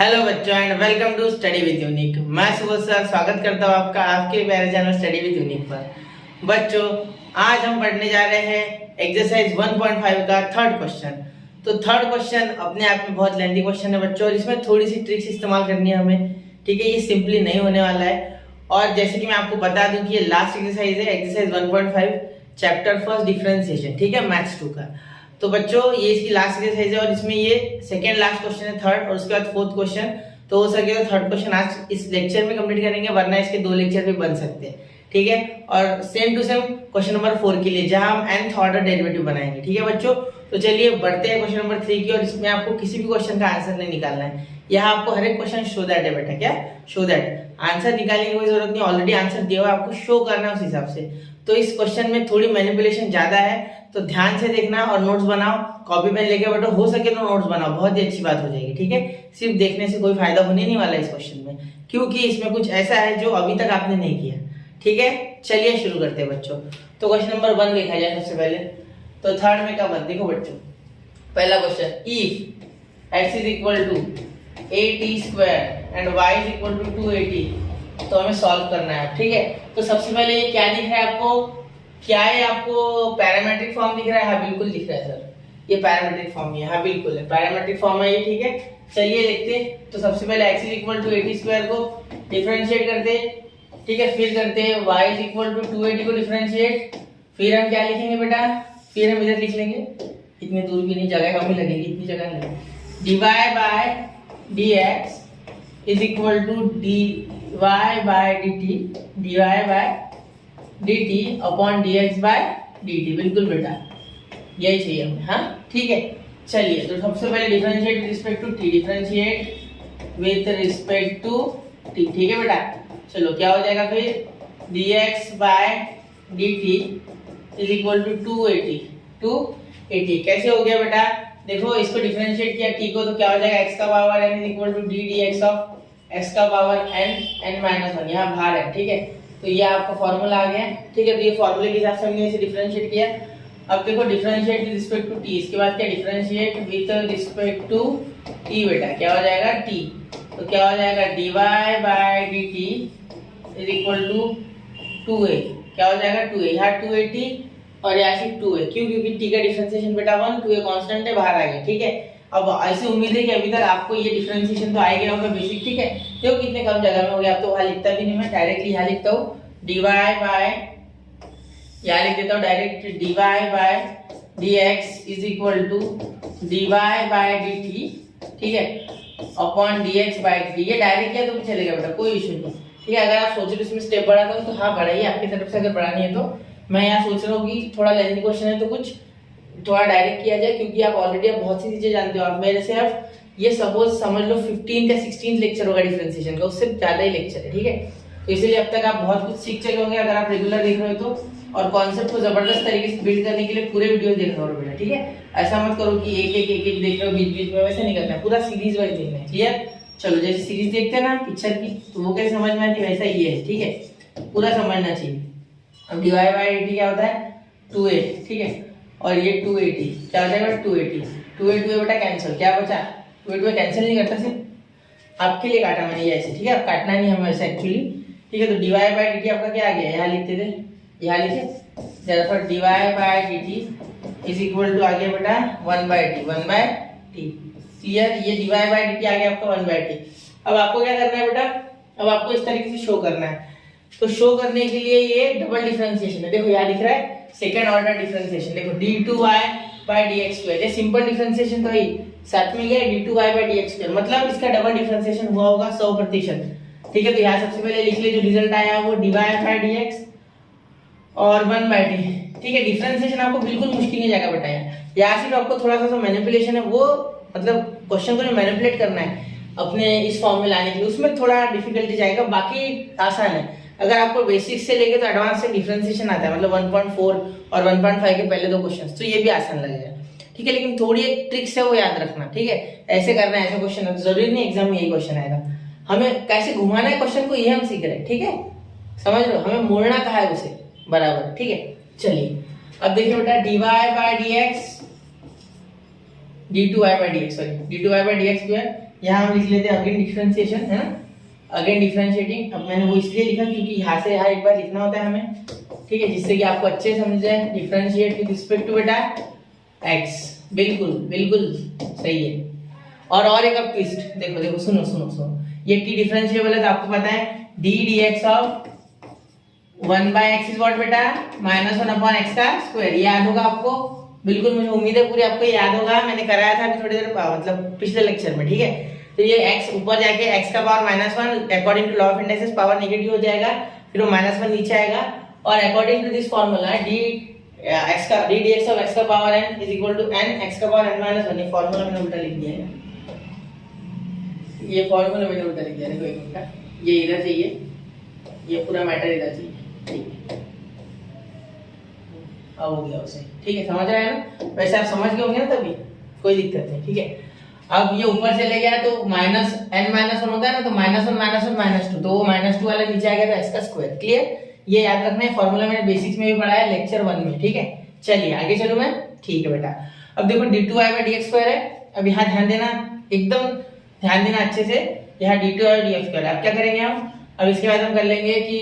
Hello बच्चों and welcome to Study with Unique. मैं Subodh sir स्वागत करता हूँ आपका आपके प्यारे चैनल स्टडी विद यूनिक पर। बच्चों आज हम पढ़ने जा रहे हैं एक्सरसाइज 1.5 का थर्ड क्वेश्चन। तो थर्ड क्वेश्चन अपने आप में बहुत लेंथी क्वेश्चन है बच्चों, और इसमें थोड़ी सी ट्रिक्स इस्तेमाल करनी है हमें। ठीक है, ये सिंपली नहीं होने वाला है। और जैसे कि मैं आपको बता दूं कि ये लास्ट एक्सरसाइज है, एक्सरसाइज 1.5 चैप्टर फर्स्ट डिफरेंशिएशन, ठीक है, मैथ्स 2 का। तो बच्चों ये इसकी लास्ट एक्सरसाइज है और इसमें ये सेकेंड लास्ट क्वेश्चन है, थर्ड, और उसके बाद फोर्थ क्वेश्चन। तो हो सके तो थर्ड क्वेश्चन आज इस लेक्चर में कंप्लीट करेंगे, वरना इसके 2 लेक्चर भी बन सकते हैं। ठीक है, और same to same question number 4 के लिए जहां हम nth ऑर्डर डेरिवेटिव बनाएंगे। ठीक है बच्चों, तो चलिए बढ़ते हैं क्वेश्चन नंबर 3 की। और इसमें आपको किसी भी क्वेश्चन का आंसर नहीं निकालना है, यहाँ आपको हर एक क्वेश्चन शो दैट है बेटा। क्या शो दैट? आंसर निकालने की कोई जरूरत नहीं, ऑलरेडी आंसर दिया हुआ है, आपको शो करना है उस हिसाब से। तो इस क्वेश्चन में थोड़ी मैनिपुलेशन ज्यादा है, तो ध्यान से देखना और नोट्स बनाओ। कॉपी पेन लेके बैठो, हो सके तो नोट्स बनाओ, बहुत ही अच्छी बात हो जाएगी। ठीक है, सिर्फ देखने से कोई फायदा होने नहीं वाला इस क्वेश्चन में, क्योंकि इसमें कुछ ऐसा है जो अभी तक आपने नहीं किया। ठीक है, चलिए शुरू करते हैं बच्चों। तो क्वेश्चन नंबर 1 देखा जाए सबसे पहले। तो थर्ड में क्या बन, देखो बच्चों, पहला question, if x is equal to 8t square and y is equal to 280, तो हमें सॉल्व करना है। ठीक है, तो सबसे पहले ये क्या दिख रहा है आपको? क्या ये आपको पैरामेट्रिक फॉर्म दिख रहा है? हाँ बिल्कुल दिख रहा है सर, ये पैरामेट्रिक फॉर्म है। हाँ बिल्कुल है, पैरामेट्रिक फॉर्म है ये। ठीक है, चलिए देखते हैं। तो सबसे पहले x is equal to 80 square को डिफरेंशिएट करते हैं। ठीक है, फिर करते हैं y इज इक्वल टू 280 को डिफरेंशिएट। फिर हम क्या लिखेंगे बेटा? फिर हम इधर लिख लेंगे, इतनी दूर भी नहीं, जगह कम ही लगेगी, इतनी जगह नहीं। dy by dx is equal to dy by dt, dy by dt upon dx by dt। बिल्कुल बेटा, यही चाहिए हमें। हाँ ठीक है, चलिए। तो सबसे पहले differentiate with respect to t, differentiate with respect to t। ठीक है बेटा, चलो क्या हो जाएगा फिर? dx by dt is equal to 280। कैसे हो गया बेटा? देखो इसको डिफरेंशिएट किया t को, तो क्या हो जाएगा? x का power n is equal to d dx of x का पावर n माइनस 1, यहाँ भार है। ठीक है, तो ये आपका फॉर्मूला आ गया। ठीक है, तो ये फॉर्मूले के हिसाब से हमने इसे डिफरेंशिएट किया। अब देखो differentiate with respect to t, इसके बाद क्या? Differentiate with respect to t बेटा, क्या हो जाएगा? t, तो क्या हो जाएगा? dy by dt is equal to 2a, क्या हो जाएगा? 2a, यहाँ 280 और यहाँ से 2a, क्यों? क्योंकि t का डिफरेंशिएशन बेटा 1, 2a कांस्टेंट है, बाहर आ गया। ठीक है, अब ऐसे उम्मीद है कि अभी तक आपको ये डिफरेंशिएशन तो आ गया होगा बेसिक। ठीक है, देखो कितने कम जगह में हो गया। अब तो वहां लिखता भी नहीं, मैं डायरेक्टली यहाँ लिखता हूँ dy बाय, यहाँ लिख देता हूँ direct dy by dx is equal to dy by dt। ठीक है, अपॉन dx बाय dt। ये डायरेक्ट किया तो भी चलेगा बेटा, कोई इशू नहीं। ठीक है, अगर आप सोच रहे हो इसमें स्टेप बढ़ाता हूँ तो हाँ बढ़ाइए, आपकी तरफ से अगर बढ़ानी है तो। मैं यहाँ सोच रहा हूँ कि थोड़ा लेंथी क्वेश्चन है तो कुछ थोड़ा डायरेक्ट किया जाए, क्योंकि आप ऑलरेडी आप बहुत सी चीजें जानते हो। आप मेरे से आप ये सपोज समझ लो 15 या 16 लेक्चर होगा डिफरेंशिएशन का, उससे ज्यादा ही लेक्चर है। ठीक है, तो इसलिए अब तक आप बहुत कुछ सीख चुके होंगे अगर आप रेगुलर देख रहे हो तो, और कॉन्सेप्ट को जबरदस्त तरीके से बिल्ड करने के लिए पूरे वीडियो देख रहे हो बेटा। ठीक है, ऐसा मत करो कि एक देख रहे हो बीच बीच में, वैसे नहीं करना है, पूरा सीरीज वाइज देखना है। क्लियर? चलो, जैसे सीरीज देखते हैं ना पिक्चर की, तो वो कैसे समझ में आती है, वैसा ये है। ठीक है, पूरा समझना चाहिए। अब dy बाय dt क्या होता है? 2a। ठीक है, और ये 280 क्या हो जाएगा? 280 बेटा कैंसिल, क्या बचा? 280 कैंसिल नहीं करता, सिर्फ आपके लिए काटा मैंने ये ऐसे। ठीक है, अब काटना नहीं हमें वैसे एक्चुअली। ठीक है, तो dy बाय dt आपका क्या आ गया? यहाँ लिखते थे, यहाँ लिखे therefore dy by dt is equal to आ गया बेटा 1/t। क्लियर? ये dy बाय dt आ गया आपका 1/t। अब आपको क्या करना है बेटा? अब आपको इस तरीके से शो करना है। तो शो करने के लिए ये डबल डिफरेंशिएशन है। देखो यहाँ लिख रहा है सेकंड ऑर्डर डिफरेंशिएशन। देखो d2y बाय dx स्क्वायर, ये सिंपल डिफरेंशिएशन तो है, साथ में ये d2y बाय dx स्क्वायर, मतलब इसका डबल डिफरेंशिएशन हुआ होगा 100%। ठीक है, तो यहाँ सबसे पहले लिख ले जो रिजल्ट आया वो dy बाय dx और 1/t। ठीक है, डिफरेंशिएशन आपको बिल्कुल मुश्किल नहीं जाएगा बेटा। यहाँ सिर्फ आपको थोड़ा सा मैनिपुलेशन है, वो मतलब क्वेश्चन को जो मैनिपुलेट करना है अपने इस फॉर्म में लाने के लिए, उसमें थोड़ा डिफिकल्टी जाएगा, बाकी आसान है। अगर आपको बेसिक से लेके तो एडवांस से डिफरेंशिएशन आता है, मतलब 1.4 और 1.5 के पहले 2 क्वेश्चंस, तो ये भी आसान लगेगा। ठीक है, लेकिन थोड़ी एक ट्रिक्स है वो याद रखना। ठीक है, ऐसे करना है, ऐसे क्वेश्चन है, जरूरी नहीं एग्जाम में यही क्वेश्चन आएगा। हमें कैसे घुमाना है क्वेश्चन को, ये हम सीख रहे हैं। ठीक है, समझ लो, हमें मोड़ना कहा है उसे बराबर। ठीक है, चलिए अब देखिए बेटा, dy by dx d2y by dx, sorry d2y by dx square यहाँ हम लिख लेते हैं अगेन डिफरेंशिएशन, है ना, अगेन डिफरेंशिएटिंग। अब मैंने वो इसलिए लिखा क्योंकि यहाँ से यहाँ एक बार लिखना होता है हमें, ठीक है, जिससे कि आपको अच्छे समझ जाए। डिफरेंशिएट विद रिस्पेक्ट टू बेटा x, बिल्कुल बिल्कुल सही है। और एक अब ट्विस्ट, देखो देखो सुनो सुनो सुनो, ये t डिफरेंशिएबल है तो आपको पता है d dx of 1/x is what बेटा, -1/x का स्क्वायर। ये याद होगा आपको, बिल्कुल मुझे उम्मीद है पूरी आपको याद होगा, मैंने कराया था अभी थोड़ी देर मतलब पिछले लेक्चर में, ठीक है। तो ये x ऊपर जाके x का power -1 according to law of indices power negative हो जाएगा, फिर वो -1 नीचे आएगा, और according to this formula d dx of x का power n is equal to n x का पावर n -1। ये फार्मूला मैंने उल्टा लिख दिया है, ये फार्मूला मैंने उल्टा लिख दिया है, देखो एक मिनट, ये इधर चाहिए, ये पूरा मैटर इधर चाहिए, ठीक है, अब हो गया उसे, ठीक है, समझ रहे हैं ना। वैसे आप समझ गए होंगे ना, तभी कोई दिक्कत नहीं, ठीक है। अब ये ऊपर चले गया तो -n-1 होता है ना, तो -1 -1 -2, तो वो -2 वाला नीचे आ गया तो x का स्क्वायर। क्लियर, ये याद रखना है, फॉर्मूला मैंने बेसिक्स में भी पढ़ा है लेक्चर 1 में, ठीक है। चलिए आगे चलो मैं, ठीक है बेटा। अब देखो d2i/dx² है, अब यहाँ ध्यान देना, एकदम ध्यान देना अच्छे से, यहाँ d2i/dx²। अब क्या करेंगे हम, अब इसके बाद हम कर लेंगे कि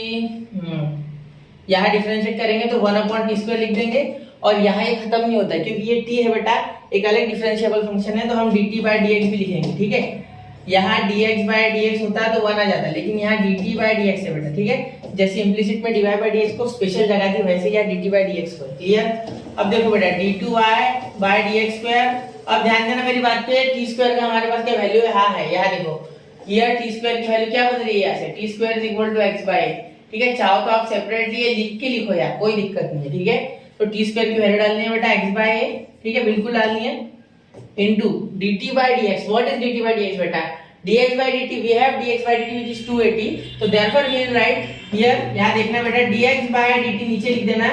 यहाँ डिफरेंशिएट करेंगे तो 1/t² लिख देंगे, और यहाँ ये खत्म नहीं होता है क्योंकि ये t है बेटा, एक अलग डिफरेंशिएबल फंक्शन है, तो हम dt/dx भी लिखेंगे, ठीक है। यहाँ dx/dx होता है तो 1 आ जाता है, लेकिन यहाँ dt/dx है बेटा, ठीक है। जैसे इम्प्लिसिट में dy/dx को स्पेशल जगह थी, वैसे यहाँ dt/dx को। क्लियर, अब देखो बेटा d2i/dx²। अब ध्यान देना मेरी बात पे, t² का हमारे पास क्या वैल्यू है, हाँ है, यहाँ देखो, हियर t² की वैल्यू क्या बन रही है, यहाँ से t² is equal to x/a, ठीक है। चाहो तो आप सेपरेटली ये लिख के लिखो यार, कोई दिक्कत नहीं है, ठीक है। तो t² की वैल्यू डालनी है बेटा x/a, ठीक है, बिल्कुल डालनी है, into dt/dx। What is dt/dx बेटा, dx/dt, we have dx/dt which is 280, तो therefore we will write here, यहां देखना बेटा dx/dt नीचे लिख देना,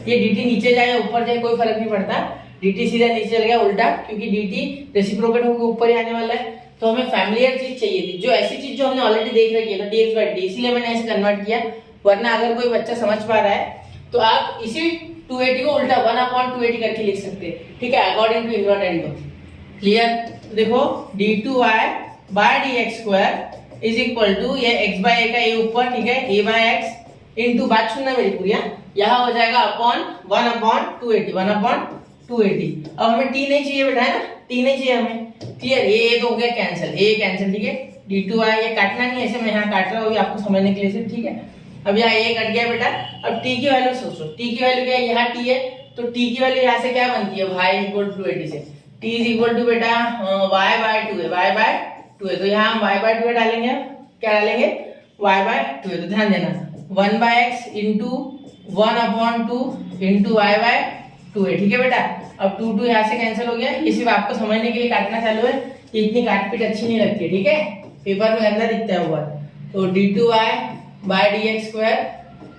ये dt नीचे जाए ऊपर जाए कोई फर्क नहीं पड़ता, dt सीधा नीचे चल गया उल्टा, क्योंकि dt रेसिप्रोकेट होकर ऊपर ही आने वाला है। तो हमें फैमिलियर चीज चाहिए थी, जो ऐसी चीज जो हमने ऑलरेडी देख रखी है, तो dx/dt, इसलिए मैंने ऐसे कन्वर्ट किया, वरना अगर कोई बच्चा समझ पा रहा है तो आप इसी 280 को उल्टा 1/280 करके लिख सकते हैं, ठीक है, according to invert and do. Clear, देखो d2i/dx² इज इक्वल टू ये x/a का a ऊपर, ठीक है, a/x इनटू, बात सुनना मेरी पूरी, यहाँ हो जाएगा अपॉन 1/280, 1/280। अब हमें t नहीं चाहिए बेटा, है ना, t नहीं चाहिए हमें। क्लियर, ये तो हो गया कैंसिल, a कैंसिल, ठीक है। d2i ये काटना नहीं, ऐसे मैं यहाँ काट रहा हूँ आपको समझने के लिए सिर्फ, ठीक है। अब यहाँ a कट गया बेटा, अब t की वैल्यू सोचो, t की वैल्यू क्या है, यहाँ t है, तो t की वैल्यू यहाँ से क्या बनती है, y इक्वल टू 280 से, t इज इक्वल टू बेटा y/2 है, y/2 है, तो यहाँ हम y/2 डालेंगे, क्या डालेंगे, y/2 है, तो ध्यान देना 1/x इंटू 1/2 इंटू y/2 है, ठीक है बेटा। अब 2 यहाँ से कैंसिल हो गया, ये सिर्फ आपको समझने के लिए काटना चालू है, ये इतनी काटपीट अच्छी नहीं लगती है, ठीक है, पेपर में गंदा दिखता है वो बात। तो d2i/dx²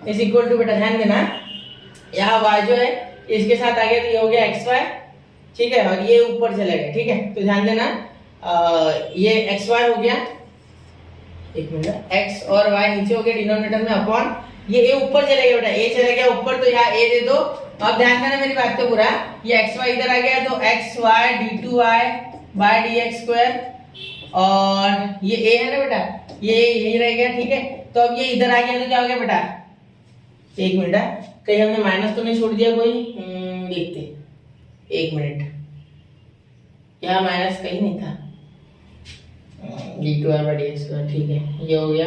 इज इक्वल टू बेटा, ध्यान देना, यहाँ y जो है इसके साथ आ गया तो ये हो गया xy, ठीक है, और ये ऊपर चला गया, ठीक है। तो ध्यान देना ये xy हो गया, एक मिनट, x और y नीचे हो गया डिनोमिनेटर में, अपॉन ये a ऊपर चला गया बेटा, a चला गया ऊपर, तो यहाँ a दे दो। अब ध्यान देना मेरी बात पे पूरा, ये xy इधर आ गया तो xy d2i/dx², और ये a है ना बेटा, ये यही रह गया, ठीक है। तो अब ये इधर आ गया तो क्या हो गया बेटा, एक मिनट, कहीं हमने माइनस तो नहीं छोड़ दिया कोई, देखते, एक मिनट, यहाँ माइनस कहीं नहीं था, d2i/dx², ठीक है, ये हो गया,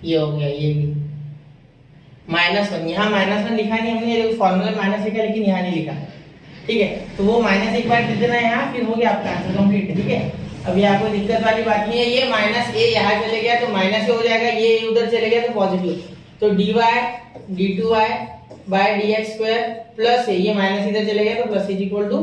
ये हो गया, ये भी -1, यहाँ -1 लिखा नहीं हमने, ये फॉर्मूला माइनस लिखा लेकिन यहाँ नहीं लिखा, ठीक है। तो वो माइनस एक बार लिख देना यहाँ, फिर हो गया आपका आंसर कंप्लीट, ठीक है। अब यहाँ कोई दिक्कत वाली बात नहीं है, ये -a यहाँ चले गया तो माइनस हो जाएगा, ये उधर चले गया तो पॉजिटिव, तो d2i/dx² प्लस ये माइनस इधर चले गया तो प्लस इज इक्वल टू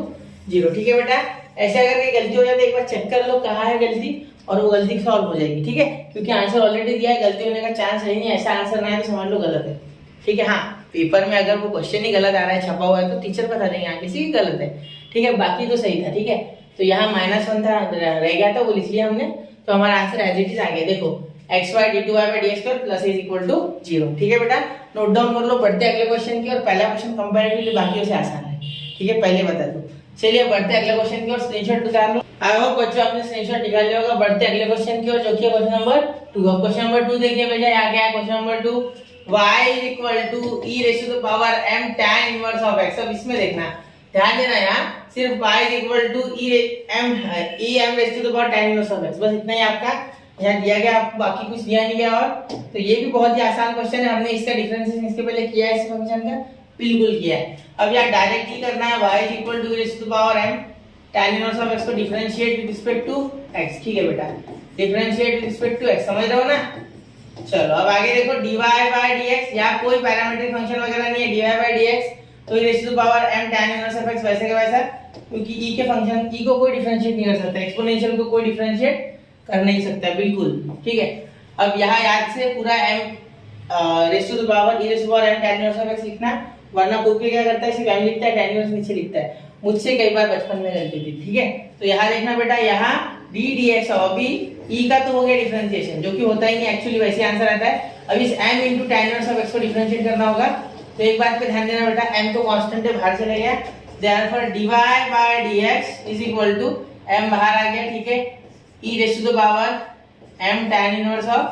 0, ठीक है बेटा। ऐसे अगर कोई गलती हो जाए तो एक बार चेक कर लो कहाँ है गलती, और वो गलती सॉल्व हो जाएगी, ठीक है, क्योंकि आंसर ऑलरेडी दिया है, गलती होने का चांस है नहीं, ऐसा आंसर ना है तो समझ लो गलत है, ठीक है। हाँ, पेपर में अगर वो क्वेश्चन ही गलत आ रहा है, छपा हुआ है, तो टीचर बता देंगे यहाँ किसी की गलत है, ठीक है, बाकी तो सही था, ठीक है। तो यहाँ -1 था, रह गया था, वो लिख लिया हमने, तो हमारा आंसर एज इट इज आ गया, देखो xy d2i/dx² plus is equal to 0, ठीक है बेटा, नोट डाउन कर लो। बढ़ते अगले क्वेश्चन की, और पहला क्वेश्चन कंपैरेटिवली बाकियों से आसान है, ठीक है, पहले बता दो। चलिए बढ़ते अगले क्वेश्चन की ओर, स्क्रीनशॉट निकाल लो। आई होप बच्चों आपने स्क्रीनशॉट निकाल लिया होगा। बढ़ते अगले क्वेश्चन की ओर, जो कि क्वेश्चन नंबर 2। अब क्वेश्चन नंबर 2 देखिए बेटा, यहाँ क्या है question number 2, y equal to e raise to the power m tan inverse of x। अब इसमें देखना, ध्यान देना, यहाँ सिर्फ y equal to m raise to the power tan inverse of x, बस इतना ही आपका यहाँ दिया गया, आपको बाकी कुछ दिया नहीं गया। और तो ये भी बहुत ही आसान क्वेश्चन है, हमने इसका डिफरेंशिएशन इसके पहले किया है, इस फंक्शन का बिल्कुल किया है। अब यहाँ डायरेक्टली करना है, y equal to e raise to the power m tan inverse of x को differentiate with respect to x। ठीक है बेटा, differentiate with respect to x, समझ रहे हो ना। चलो अब आगे देखो, dy by dx, यहाँ कोई पैरामीट्रिक फंक्शन वगैरह नहीं है, dy by dx तो e raise to the power m tan inverse of x वैसे का वैसा, क्योंकि e के फंक्शन e को कोई डिफरेंशिएट नहीं कर सकता, एक्सपोनेंशियल को कोई डिफरेंशिएट कर नहीं सकता, बिल्कुल ठीक है। अब यहाँ याद से पूरा m raise to the power e raise to the power m tan inverse of x लिखना, वरना कोई क्या करता है, सिर्फ m लिखता है, tan इनवर्स नीचे लिखता है, मुझसे कई बार बचपन में गलती थी। ठीक है, तो यहाँ देखना बेटा, यहाँ d dx, और अभी e का तो हो गया डिफरेंशिएशन, जो कि होता ही नहीं एक्चुअली, वैसे आंसर आता है। अब इस m into tan inverse of x को डिफरेंशिएट करना होगा, तो एक बात पे ध्यान देना बेटा, m तो कांस्टेंट है, बाहर चले गया, therefore dy by dx is equal to m बाहर आ गया, ठीक है, e raise to the power m tan inverse of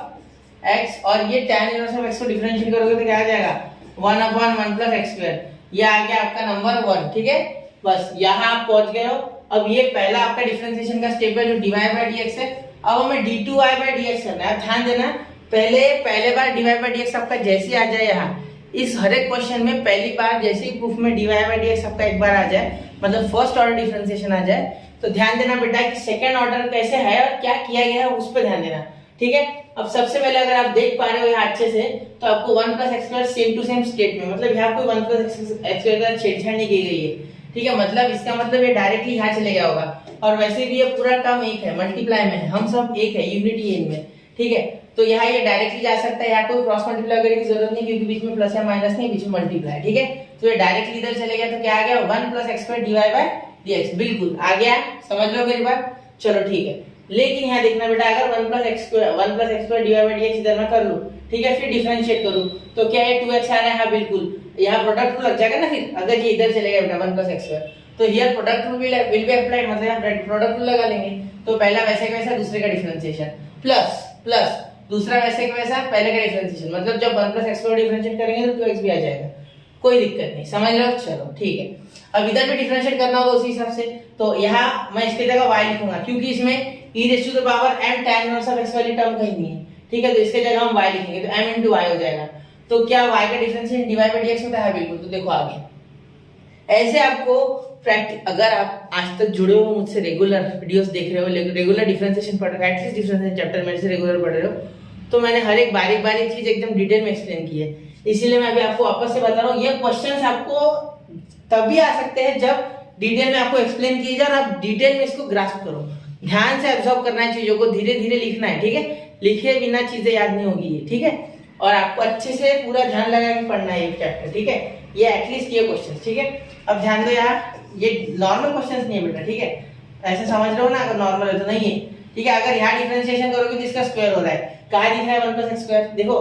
x, और ये tan इनवर्स ऑफ x को डिफरेंशिएट करोगे तो क्या आ जाएगा, 1/1 plus x स्क्वायर, ये आ गया आपका नंबर 1। ठीक है, बस यहाँ आप पहुंच गए हो। अब ये पहला आपका डिफरेंशिएशन का स्टेप है जो dy by dx है। अब हमें d2y by dx करना है। ध्यान देना, पहले बार dy by dx आपका जैसे आ जाए, यहाँ इस हर एक क्वेश्चन में पहली बार जैसे ही प्रूफ में dy by dx आपका एक बार आ जाए, मतलब फर्स्ट ऑर्डर डिफरेंशिएशन आ जाए, तो ध्यान देना बेटा कि सेकंड ऑर्डर कैसे है और क्या किया गया है उस पर ध्यान देना। ठीक है, अब सबसे पहले अगर आप देख पा रहे हो यहाँ अच्छे से, तो आपको 1 plus x square same to same state में, मतलब यहाँ कोई 1 plus x स्क्वायर का छेड़छाड़ नहीं की गई है। ठीक है, मतलब इसका मतलब ये डायरेक्टली यहाँ चले गया होगा, और वैसे भी ये पूरा टर्म एक है, मल्टीप्लाई में है, हम सब एक है, यूनिटी है इनमें। ठीक है, तो यहाँ ये डायरेक्टली जा सकता है, यहाँ कोई क्रॉस मल्टीप्लाई करने की जरूरत नहीं, क्योंकि बीच में प्लस या माइनस नहीं, बीच में मल्टीप्लाई। ठीक है, तो ये डायरेक्टली इधर चले गया, तो क्या आ गया, 1 plus x square dy by dx, बिल्कुल आ गया, समझ लो मेरी बात। चलो ठीक है, लेकिन यहाँ देखना बेटा, अगर 1 plus x square dy by dx इधर मैं कर लूं, ठीक है, फिर डिफरेंशिएट करूं, तो क्या है 2x आ रहा है, हाँ बिल्कुल, यहाँ प्रोडक्ट लग जाएगा ना। फिर अगर ये इधर चलेगा बेटा 1 plus x स्क्वायर, तो here product rule will be applied, मतलब यहाँ प्रोडक्ट रूल लगा लेंगे। तो पहला वैसे का वैसा, दूसरे का डिफरेंशिएशन, प्लस प्लस दूसरा वैसे का वैसा, पहले का डिफरेंशिएशन, मतलब जब 1 plus x स्क्वायर डिफरेंशिएट करेंगे तो 2x भी आ जाएगा, कोई दिक्कत नहीं, समझ लो। चलो ठीक है, अब इधर भी डिफरेंशिएट करना होगा उसी हिसाब से, तो यहाँ मैं इसके जगह y लिखूंगा, क्योंकि इसमें e raise to the power m tan inverse of x वाली टर्म कहीं नहीं है। ठीक है, तो इसके जगह हम y लिखेंगे, तो m into y हो जाएगा। तो क्या y का डिफरेंशिएशन dy by dx होता है, बिल्कुल। तो देखो आगे ऐसे आपको अगर आप आज तक जुड़े हो मुझसे, रेगुलर वीडियोस देख रहे हो, रेगुलर डिफरेंशिएशन पढ़ रहे हो, एटलीस्ट डिफरेंशिएशन चैप्टर मेरे से रेगुलर पढ़ रहे हो, तो मैंने हर एक बारीक बारीक चीज एकदम डिटेल में एक्सप्लेन की है। इसीलिए मैं अभी आपको वापस से बता रहा हूँ, ये क्वेश्चंस आपको तभी आ सकते हैं जब डिटेल में आपको एक्सप्लेन किया जाए और आप डिटेल में इसको ग्रास्प करो, ध्यान से ऑब्जर्व करना है चीजों को, धीरे धीरे लिखना है। ठीक है, लिखे बिना चीजें याद नहीं होगी ये। ठीक है, और आपको अच्छे से पूरा ध्यान लगा के पढ़ना है ये चैप्टर। ठीक है, ये एटलीस्ट ये क्वेश्चन। ठीक है, अब ध्यान दो, यहाँ ये नॉर्मल क्वेश्चंस नहीं है बेटा। ठीक है, ऐसे समझ लो ना, अगर नॉर्मल है तो नहीं है। ठीक है, अगर यहाँ डिफरेंशिएशन करोगे तो इसका स्क्वायर हो रहा है, कहाँ दिख रहा है 1 plus x स्क्वायर, देखो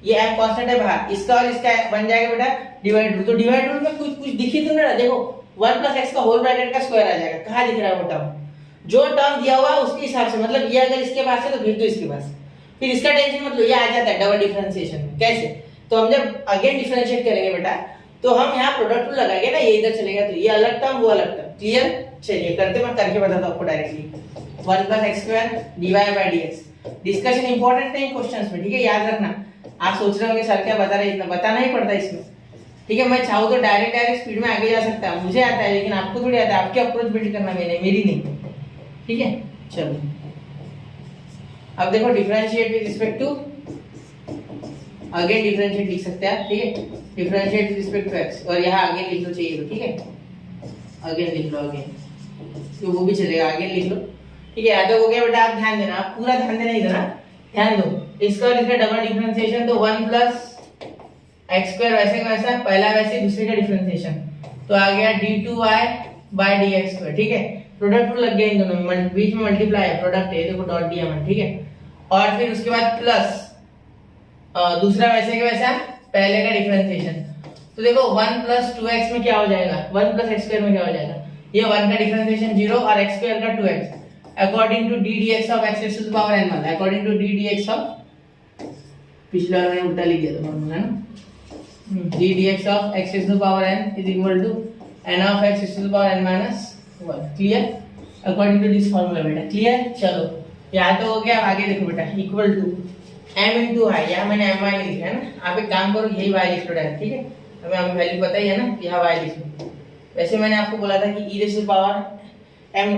ये m कांस्टेंट है बाहर, इसका और इसका बन जाएगा बेटा डिवाइड रूल, तो डिवाइड रूल में कुछ दिखी तो नहीं रहा, देखो 1 plus x का होल ब्रैकेट का स्क्वायर आ जाएगा, कहाँ दिख रहा है वो टर्म, जो टर्म दिया हुआ है उसके हिसाब से, मतलब ये अगर इसके पास है तो भेज दो इसके पास, फिर इसका टेंशन मतलब ये आ जाता है डबल डिफरेंशिएशन। कैसे, तो हम जब अगेन डिफरेंशिएट करेंगे बेटा, तो हम यहाँ प्रोडक्ट रूल लगाएंगे ना, ये इधर चलेगा, तो ये अलग टर्म वो अलग टर्म, क्लियर। चलिए करते, मैं करके बताता हूँ आपको directly. 1 plus x square dy by dx, discussion important है इन क्वेश्चंस में। ठीक है, याद रखना, आप सोच रहे होंगे सर क्या बता रहे, इतना बताना ही पड़ता है इसमें। ठीक है, मैं चाहूँ तो डायरेक्ट स्पीड में आगे जा सकता हूँ, मुझे आता है, लेकिन आपको थोड़ी आता है, आपकी अप्रोच बिल्ड करना मैंने, मेरी नहीं। ठीक है, चलो अब देखो differentiate with respect to, again differentiate लिख सकते हैं आप। ठीक है, differentiate with respect to x, और यहाँ अगेन लिख लो चाहिए तो। ठीक है, अगेन लिख लो, अगेन तो वो भी चलेगा, अगेन लिख लो। ठीक है, याद हो गया बेटा, आप ध्यान देना, आप पूरा ध्यान देना इधर, ध्यान दो। इसका और इसका डबल डिफरेंशिएशन, तो 1 plus x स्क्वायर वैसे का वैसा, पहला वैसे दूसरे का डिफरेंशिएशन, तो आ गया d2y by dx स्क्वायर। ठीक है, प्रोडक्ट रूल लग गया इन दोनों में, बीच में मल्टीप्लाई है, प्रोडक्ट है, देखो डॉट दिया मैंने। ठीक है, और फिर उसके बाद प्लस दूसरा वैसे का वैसा, पहले का डिफरेंशिएशन, तो देखो 1 plus 2x में क्या हो जाएगा, 1 plus x स्क्वायर में क्या हो जाएगा, ये 1 का डिफरेंशिएशन 0 और x स्क्वायर का 2x according to d dx of x raise to the power n वाला according to d dx of पिछले वाले में उल्टा लिख दिया था मैंने ना d dx of x raise to the power n is equal to n of x raise to the power n minus 1 clear according to this formula बेटा क्लियर। चलो यहाँ तो हो गया। आगे देखो बेटा इक्वल टू m इंटू आई, यहाँ मैंने m y लिखा है ना, आप एक काम करो यही y लिख लो डायरेक्ट, ठीक है। हमें वैल्यू पता ही है ना, यहाँ y लिख लो। वैसे मैंने आपको बोला था कि e raise to power m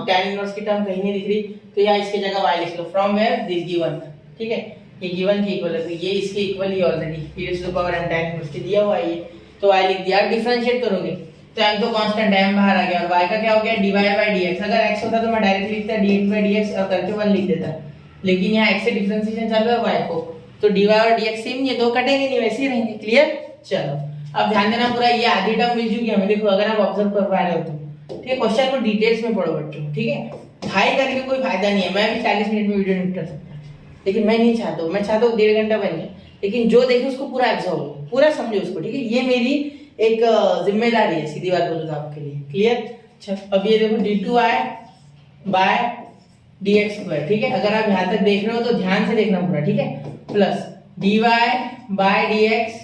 tan इनवर्स की टर्म कहीं नहीं दिख रही, तो यहाँ इसकी जगह y लिख लो। फ्रॉम वेयर दिस गिवन, ठीक है, ये गिवन के इक्वल है, तो ये इसके इक्वल ही already e raise to power m tan inverse के दिया हुआ है, तो y लिख दिया। डिफरेंशिएट करोगे तो m तो कांस्टेंट m बाहर आ गया और y का क्या हो गया dy by dx। अगर x होता तो मैं डायरेक्ट लिखता dx by dx और करके 1 लिख देता, लेकिन यहाँ x से डिफरेंशिएशन चालू है y को, तो dy और dx सेम, ये दो कटेंगे नहीं, वैसे ही रहेंगे। क्लियर। चलो अब ध्यान देना, पूरा ये आधी टर्म मिल चुकी है हमें, देखो अगर आप ऑब्जर्व कर पा रहे हो तो, ठीक है। क्वेश्चन को डिटेल्स में पढ़ो बच्चों, ठीक है। हाई करके कोई फायदा नहीं है, मैं भी 40 मिनट में वीडियो निपटा सकता, लेकिन मैं नहीं चाहता हूँ, मैं चाहता हूँ 1.5 घंटा बन जाए, लेकिन जो देखे उसको पूरा एब्जॉर्व हो, पूरा समझो उसको, ठीक है। ये मेरी एक जिम्मेदारी है, सीधी बात बोलूँ तो आपके लिए। क्लियर। अच्छा अब ये देखो d2i बाय dx स्क्वायर, ठीक है। अगर आप यहाँ तक देख रहे हो तो ध्यान से देखना पूरा, ठीक है। प्लस dy बाय dx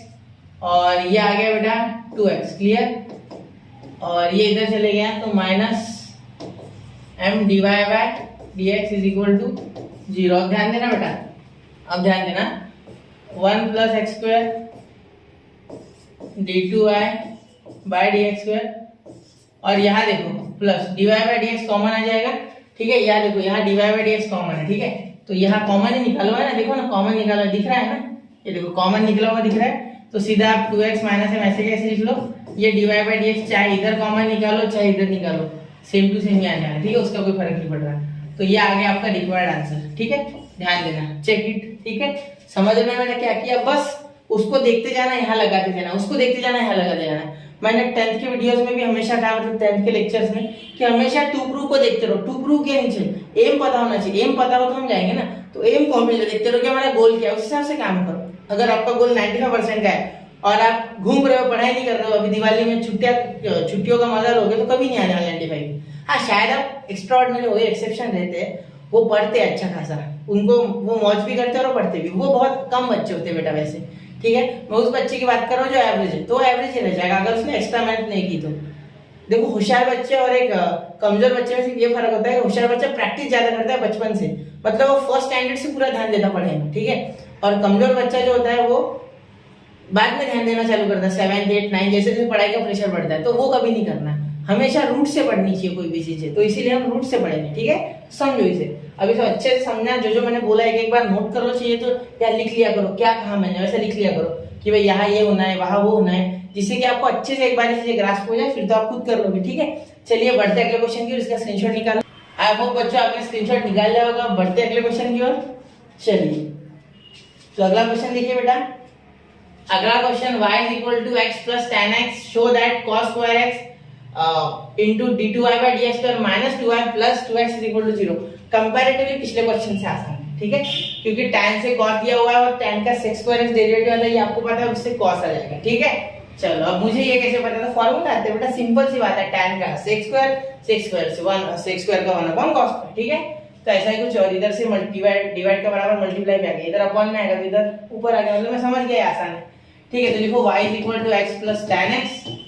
और ये आ गया बेटा 2x, क्लियर। और ये इधर चले गया तो minus m dy by dx is equal to 0। अब ध्यान देना बेटा, अब ध्यान देना 1 plus x square d2i by dx square, और यहाँ देखो plus dy by dx common आ जाएगा, ठीक है। यहाँ देखो यहाँ dy बाय dx कॉमन है, ठीक है, तो यहाँ कॉमन ही निकालो है ना, देखो ना कॉमन निकाला दिख रहा है ना, ये देखो कॉमन निकला हुआ दिख रहा है, तो सीधा आप 2x माइनस m ऐसे कैसे लिख लो, ये dy बाय dx चाहे इधर कॉमन निकालो चाहे इधर निकालो, सेम टू सेम ही आ जाएगा, ठीक है, उसका कोई फर्क नहीं पड़ रहा। तो ये आ गया आपका रिक्वायर्ड आंसर, ठीक है। ध्यान देना, चेक इट, ठीक है। समझ में मैंने क्या किया, बस उसको देखते जाना, यहाँ लगाते जाना, उसको देखते जाना, यहाँ लगाते जाना। मैंने 10th के वीडियोस में भी हमेशा कहा, मतलब 10th के लेक्चर्स में, कि हमेशा टू प्रूव को देखते रहो। टू प्रूव के नीचे एम पता होना चाहिए, एम पता हो तो हम जाएंगे ना, तो एम को हमेशा देखते रहो कि हमारा गोल क्या है, उस हिसाब से काम करो। अगर आपका गोल 95% का है और आप घूम रहे हो, पढ़ाई नहीं कर रहे हो, अभी दिवाली में छुट्टियों का मजा लोगे तो कभी नहीं आने वाले 95। हाँ शायद आप एक्स्ट्राऑर्डिनरी हो, एक्सेप्शन रहते हैं, वो पढ़ते हैं अच्छा खासा, उनको वो मौज भी करते हैं और पढ़ते भी, वो बहुत कम बच्चे होते हैं बेटा वैसे, ठीक है। मैं उस बच्चे की बात कर रहा हूँ जो एवरेज है, तो एवरेज ही रह जाएगा अगर उसने एक्स्ट्रा मेहनत नहीं की तो। देखो होशियार बच्चे और एक कमजोर बच्चे में सिर्फ ये फर्क होता है कि होशियार बच्चा प्रैक्टिस ज्यादा करता है बचपन से, मतलब वो फर्स्ट स्टैंडर्ड से पूरा ध्यान देता पढ़ाई में, ठीक है। और कमजोर बच्चा जो होता है वो बाद में ध्यान देना चालू करता है, 7th 8th 9th जैसे जैसे पढ़ाई का प्रेशर बढ़ता है, तो वो कभी नहीं करना। हमेशा रूट से पढ़नी चाहिए कोई भी चीज है, तो इसीलिए हम रूट से पढ़ेंगे, ठीक है। समझो इसे, अभी तो अच्छे से समझना, जो मैंने बोला है एक बार नोट कर लो, चाहिए तो या लिख लिया करो, क्या कहा मैंने वैसे लिख लिया करो कि भाई यहाँ ये होना है वहाँ वो होना है, जिससे कि आपको अच्छे से एक बार से ग्रास्प हो जाए, फिर तो आप खुद कर लोगे, ठीक है। चलिए बढ़ते अगले क्वेश्चन की ओर, इसका स्क्रीनशॉट निकालो। आई होप बच्चों आपने स्क्रीनशॉट निकाल लिया होगा। बढ़ते अगले क्वेश्चन की ओर। चलिए तो अगला क्वेश्चन देखिए बेटा, अगला question y is equal to x plus tan x, show that cos square x into d2y by dx square minus 2y plus 2x is equal to 0। Comparatively पिछले क्वेश्चन से आसान है, ठीक है, क्योंकि tan से cos दिया हुआ है और tan का sec square x डेरिवेटिव वाला ये आपको पता है, उससे cos आ जाएगा, ठीक है। चलो अब मुझे ये कैसे पता था, फॉर्मूला आते हैं बेटा, सिंपल सी बात है, tan का sec square से 1 sec square का 1 upon cos square, ठीक है। तो ऐसा ही कुछ, और इधर से डिवाइड का बराबर मल्टीप्लाई भी आ गया, इधर अपॉन में आएगा तो इधर ऊपर आ गया, मतलब मैं समझ गया, आसान है, ठीक है। तो लिखो y is equal to x plus tan x।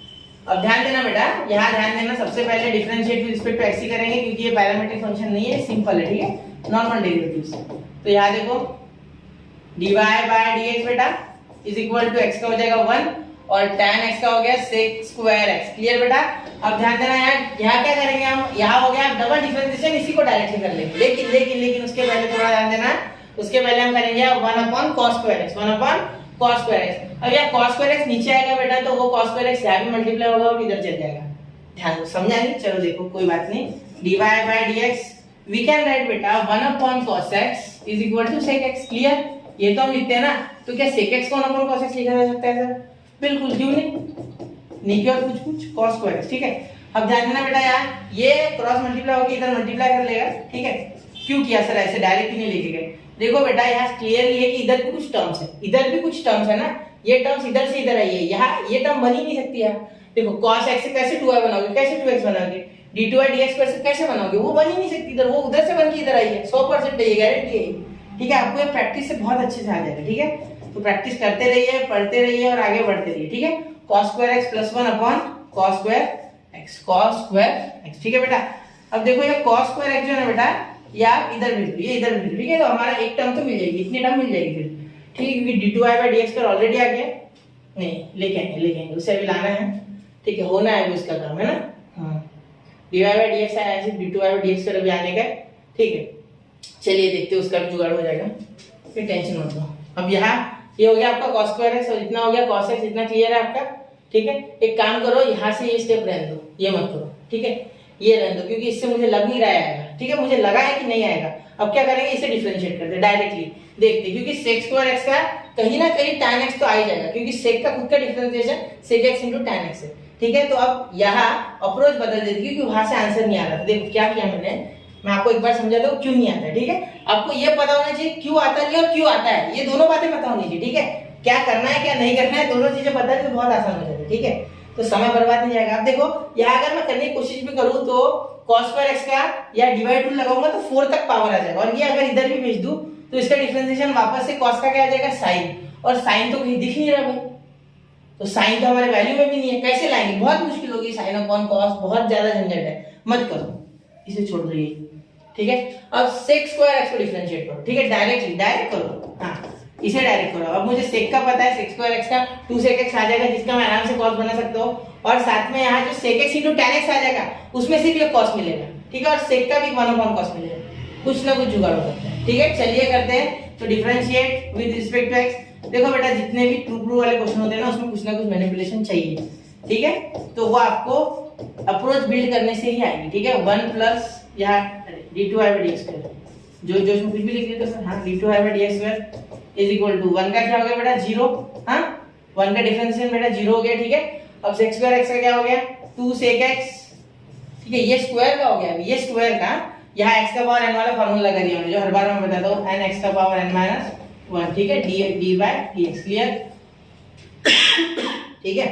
अब ध्यान देना बेटा, यहाँ ध्यान देना, सबसे पहले differentiate with respect to x ही करेंगे, क्योंकि ये पैरामीट्रिक फंक्शन नहीं है, सिंपल है, ठीक है, नॉर्मल डेरिवेटिव्स। तो यहाँ देखो dy by dx बेटा इज इक्वल टू x का हो जाएगा 1 और tan x का हो गया sec square x। क्लियर बेटा। अब ध्यान देना यहाँ क्या करेंगे हम, यहाँ हो गया डबल डिफरेंशिएशन, इसी को डायरेक्टली कर लेंगे, लेकिन उसके पहले थोड़ा ध्यान देना, उसके पहले हम करेंगे 1 upon cos square x, 1 upon cos square x। अब यहाँ cos square x नीचे आएगा बेटा, तो वो cos square x यहाँ भी मल्टीप्लाई होगा और इधर चल जाएगा, ध्यान दो, समझा नहीं। चलो देखो कोई बात नहीं, dy by dx we can write बेटा 1 upon cos x is equal to sec x। Clear, ये तो हम लिखते हैं ना, तो क्या sec x को 1 upon cos x लिखा जा सकता है सर? बिल्कुल, क्यों नहीं और कुछ cos square x, ठीक है। अब ध्यान देना बेटा, यार ये क्रॉस मल्टीप्लाई होकर इधर मल्टीप्लाई कर लेगा, ठीक है। क्यों किया सर ऐसे, डायरेक्ट नहीं लेके गए। देखो बेटा यहाँ क्लियरली है कि इधर भी कुछ टर्म्स है, इधर भी कुछ टर्म्स है ना, ये टर्म्स इधर से इधर आई है, यहाँ ये टर्म बन ही नहीं सकती है, देखो cos x से कैसे 2y बनाओगे, कैसे 2x बनाओगे, d2y dx स्क्वायर से कैसे बनाओगे, वो बन ही नहीं सकती इधर, वो उधर से बन के इधर आई है, 100% है, ये गारंटी है। ठीक है, आपको ये प्रैक्टिस से बहुत अच्छे से आ जाएगा। ठीक है, तो प्रैक्टिस करते रहिए, पढ़ते रहिए और आगे बढ़ते रहिए। ठीक है, cos square x plus 1 upon cos square x। ठीक है बेटा, अब देखो ये cos स्क्वायर x जो है बेटा, ये आप इधर भेज दो, ये इधर भेज दो। ठीक है, तो हमारा एक टर्म तो मिल जाएगी, इतनी टर्म मिल जाएगी फिर। ठीक है, क्योंकि d2y/dx स्क्वायर ऑलरेडी आ गया, नहीं लेके आएंगे उसे अभी लाना है। ठीक है, होना है अभी उसका काम, है ना। हाँ, dy/dx आया है, d2y/dx स्क्वायर अभी आने का है। ठीक है, चलिए देखते हैं, उसका भी जुगाड़ हो जाएगा, फिर टेंशन मत लो। अब यहाँ ये हो गया आपका cos स्क्वायर x, और इतना हो गया cos x, इतना क्लियर है आपका। ठीक है, एक काम करो, यहाँ से ये स्टेप रहने दो, ये मत करो। ठीक है, ये रहने दो, क्योंकि इससे मुझे लग नहीं रहा आएगा। ठीक है, मुझे लगा है कि नहीं आएगा। अब क्या करेंगे, इसे डिफरेंशिएट करते डायरेक्टली, देखते, क्योंकि sec स्क्वायर x का कहीं ना कहीं tan x तो आ ही जाएगा, क्योंकि sec का खुद का differentiation sec x into tan x है। ठीक है, तो अब यहाँ अप्रोच बदल देती, क्योंकि वहां से आंसर नहीं आ रहा था। देखो क्या किया मैंने, मैं आपको एक बार समझाता हूँ क्यों नहीं आता है। ठीक है, आपको ये पता होना चाहिए क्यों आता है और क्यों आता है, ये दोनों बातें पता होनी चाहिए। ठीक है, क्या करना है क्या नहीं करना है, दोनों चीजें पता है तो बहुत आसान हो जाती है। ठीक है, तो समय बर्बाद नहीं जाएगा। अब देखो यहाँ अगर मैं करने की कोशिश भी करूँ तो cos स्क्वायर x का या डिवाइड टू लगाऊंगा तो 4 तक पावर आ जाएगा, और ये अगर इधर भी भेज दूं तो इसका डिफरेंशिएशन वापस से cos का क्या आ जाएगा, sin, और sin तो कहीं दिख नहीं रहा भाई, तो sin तो हमारे वैल्यू में भी नहीं है, कैसे लाएंगे, बहुत मुश्किल होगी। sin अपॉन cos बहुत ज्यादा झंझट है, मत करो, इसे छोड़ दो ये। ठीक है, अब sec स्क्वायर x को डिफरेंशिएट करो। ठीक है, डायरेक्ट करो, हाँ इसे डायरेक्ट करो। अब मुझे sec का पता है, sec स्क्वायर x का 2 sec x आ जाएगा, जिसका मैं आराम से cos बना सकता हूँ, और साथ में यहाँ जो sec x into tan x आ जाएगा, उसमें से भी एक cos मिलेगा। ठीक है, और sec का भी 1 upon cos मिलेगा, कुछ ना कुछ जुगाड़ हो सकता है। ठीक है, चलिए करते हैं। तो differentiate with respect to x। देखो बेटा, जितने भी ट्रू प्रूव वाले क्वेश्चन होते हैं ना, उसमें कुछ ना कुछ मैनिपुलेशन चाहिए। ठीक है, तो वो आपको अप्रोच बिल्ड करने से ही आएगी। ठीक है, 1 प्लस यहाँ d2y/dx स्क्वायर, जो इसमें कुछ भी लिख देते हो, हाँ d2y/dx square is equal to 1 का क्या हो गया बेटा, 0। हाँ, 1 का डिफरेंशिएशन बेटा 0 हो गया। ठीक है, अब sec स्क्वायर x का क्या हो गया, 2 sec x। ठीक है, ये स्क्वायर का हो गया, ये स्क्वायर का, यहाँ x का पावर n वाला फार्मूला लगा दिया मैंने, जो हर बार मैं बताता हूँ, n x का पावर n माइनस 1। ठीक है, d/dx क्लियर। ठीक है,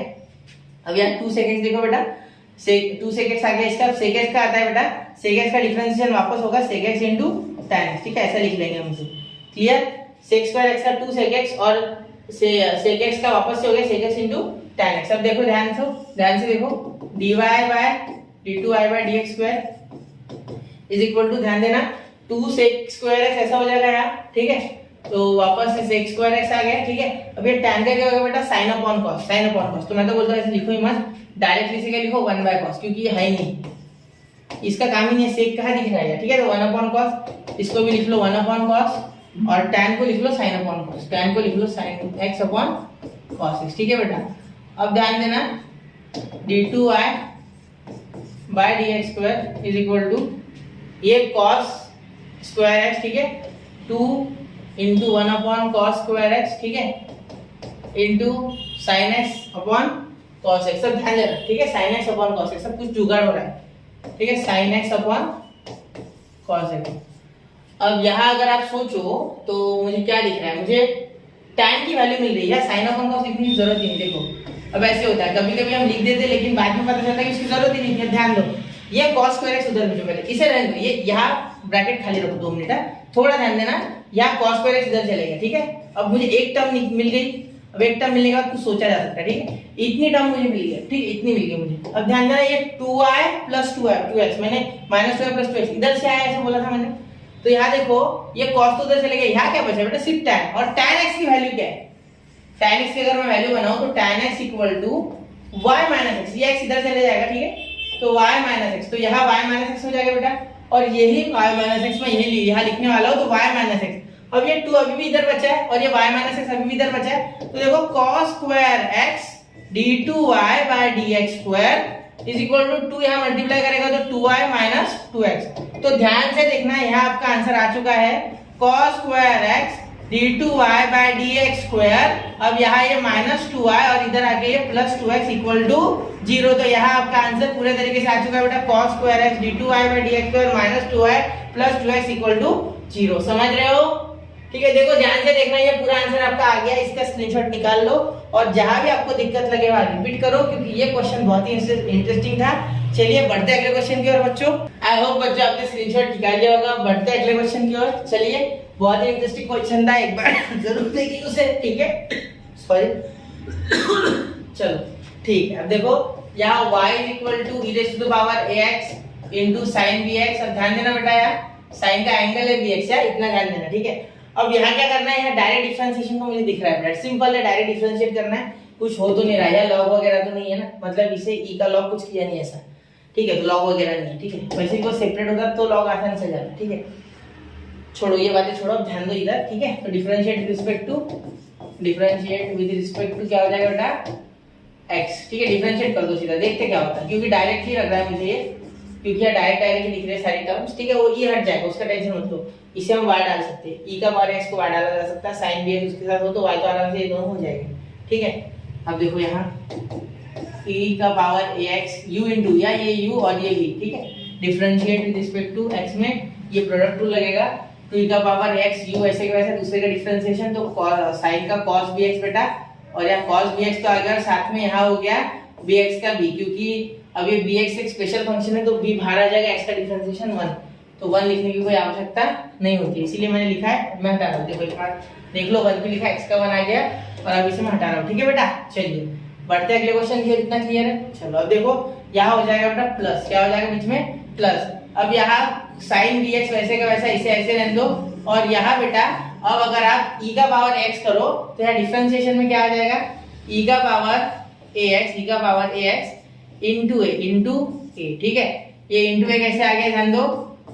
अब यहाँ 2 sec x देखो बेटा, 2 sec x आ गया, इसका sec x का आता है बेटा, sec x का डिफरेंशिएशन वापस होगा sec x into tan x। ठीक है, ऐसा लिख लेंगे हम इसे, क्लियर। sec स्क्वायर x का 2 sec x और sec x का वापस से हो गया sec x into tan x। अब देखो ध्यान से देखो, dy/d2y/dx square is equal to, ध्यान देना, 2 sec स्क्वायर x ऐसा हो जाएगा यहाँ। ठीक है, तो वापस से sec स्क्वायर x आ गया। ठीक है, अब ये tan का क्या होगा बेटा, sin अपॉन cos। तो मैं तो बोलता हूँ ऐसे लिखो ही मत, डायरेक्टली से क्या लिखो, 1/cos, क्योंकि ये है ही नहीं, इसका काम ही नहीं है, sec कहाँ दिख रहा है। ठीक है, तो 1 अपॉन cos, इसको भी लिख लो 1 अपॉन cos, और tan को लिख लो sin अपॉन cos, tan को लिख लो sin x upon cos x। ठीक है बेटा, अब ध्यान देना, d2y by dx square is equal to, ये cos स्क्वायर x, ठीक है, 2 into 1 upon cos square x, ठीक है, into sin x upon cos x। सब ध्यान देना, ठीक है, sin x upon cos x, सब कुछ जुगाड़ हो रहा है। ठीक है, sin x upon cos x। अब यहाँ अगर आप सोचो तो मुझे क्या दिख रहा है, मुझे tan की वैल्यू मिल रही है, sin अपॉन cos लिखने की जरूरत नहीं। देखो अब ऐसे होता है, कभी कभी हम लिख देते लेकिन बाद में पता चलता है कि इसकी जरूरत ही नहीं है। ध्यान दो, ये cos स्क्वायर x उधर भेजो, पहले इसे रहने दो, ये यहाँ ब्रैकेट खाली रखो 2 मिनट, थोड़ा ध्यान देना, यहाँ cos स्क्वायर x इधर चलेगा। ठीक है, अब मुझे एक टर्म मिल गई, अब एक टर्म मिलने के बाद कुछ सोचा जा सकता है। ठीक है, इतनी टर्म मुझे मिल गई, ठीक, इतनी मिल गई मुझे। अब ध्यान देना, ये 2y प्लस 2x, मैंने -2y प्लस 2x इधर से आया ऐसा बोला था मैंने, तो यहाँ देखो ये cos तो उधर चले गए, यहाँ क्या बचा बेटा, सिर्फ tan, और tan x की वैल्यू क्या है, tan x की अगर मैं वैल्यू बनाऊं तो tan x equal to y minus x, ये x इधर चले जाएगा। ठीक है, तो y माइनस x, तो यहाँ y माइनस x हो जाएगा बेटा, और यही y माइनस x में यही यहाँ लिखने वाला हूँ, तो y माइनस x। अब ये 2 अभी भी इधर बचा है और ये y माइनस x अभी भी इधर बचा है, तो देखो cos square x d2y by dx square is equal to 2, यहाँ मल्टीप्लाई करेगा तो 2y माइनस 2x। तो ध्यान से देखना, यहाँ आपका आंसर आ चुका है cos square x d2y by dx square. अब यहाँ ये -2y और इधर आके ये +2x इक्वल टू 0, तो यहाँ आपका आंसर पूरे तरीके से आ चुका है बेटा, cos square x d2y by dx square -2y +2x equal to 0। समझ रहे हो? ठीक है, देखो ध्यान से देखना, ये पूरा आंसर आपका आ गया, इसका स्क्रीनशॉट निकाल लो और जहां भी आपको दिक्कत लगे वहां रिपीट करो, क्योंकि ये क्वेश्चन बहुत ही इंटरेस्टिंग था। चलिए बढ़ते अगले क्वेश्चन की ओर बच्चों। आई होप बच्चों आपने स्क्रीनशॉट निकाल लिया होगा। बढ़ते अगले क्वेश्चन की ओर। चलिए, बहुत ही इंटरेस्टिंग क्वेश्चन था, एक बार जरूर देखिए उसे, ठीक है। सॉरी चलो ठीक है, अब देखो यहाँ y = e⁻ax into sin bx। अब ध्यान देना बेटा, यार sin का एंगल है bx, यार इतना ध्यान देना, ठीक है। अब यहाँ क्या करना है, यहाँ डायरेक्ट डिफरेंशिएशन को मुझे दिख रहा है, सिंपल है, डायरेक्ट डिफरेंशिएट करना है, कुछ हो तो नहीं रहा है, लॉग वगैरह तो नहीं है ना, मतलब इसे e का लॉग कुछ किया नहीं ऐसा, ठीक है, तो लॉग वगैरह नहीं है, ठीक है। वैसे को सेपरेट होता तो लॉग आसान से जाता, ठीक है। छोड़ो ये बातें, छोड़ो, ध्यान दो इधर, ठीक है। तो डिफरेंशिएट विद रिस्पेक्ट टू क्या हो जाएगा बेटा, x, ठीक है। डिफरेंशिएट कर दो सीधा, देखते क्या होता है, क्योंकि डायरेक्ट ही लग रहा है मुझे ये, क्योंकि ये डायरेक्ट लिख रहे हैं सारी टर्म्स, ठीक है। वो ये हट जाएगा, उसका टेंशन मत लो, इसे हम y डाल सकते हैं, e का पावर x को y डाला जा सकता है, sin bx उसके साथ हो तो y तो आराम से ये दोनों हो जाएंगे, ठीक है। अब देखो यहाँ e का पावर ax u इनटू, या ये u और ये v, ठीक है। Differentiate with respect to x में ये प्रोडक्ट रूल लगेगा, तो e का पावर x u ऐसे के वैसे दूसरे का डिफरेंशिएशन, तो sin का cos bx बेटा, और यहाँ cos bx तो अगर साथ में यहाँ हो गया bx का b, क्योंकि अब ये bx एक स्पेशल फंक्शन है तो b बाहर आ जाएगा, x का डिफरेंशिएशन 1, तो 1 लिखने की कोई आवश्यकता नहीं होती, इसीलिए मैंने लिखा है, मैं हटा रहा हूँ। देखो एक बार देख लो, 1 पे लिखा x का 1 आ गया और अब इसे मैं हटा रहा हूँ, ठीक है बेटा। चलिए बढ़ते अगले क्वेश्चन की, इतना क्लियर है। चलो अब देखो यहाँ हो जाएगा बेटा प्लस, क्या हो जाएगा बीच में प्लस। अब यहाँ sin bx वैसे का वैसा इसे ऐसे रहने दो, और यहाँ बेटा अब अगर आप e का पावर x करो तो यहाँ डिफरेंशिएशन में क्या आ जाएगा, e का पावर ax इनटू a, ठीक है। ये इनटू a कैसे आ गया, ध्यान दो,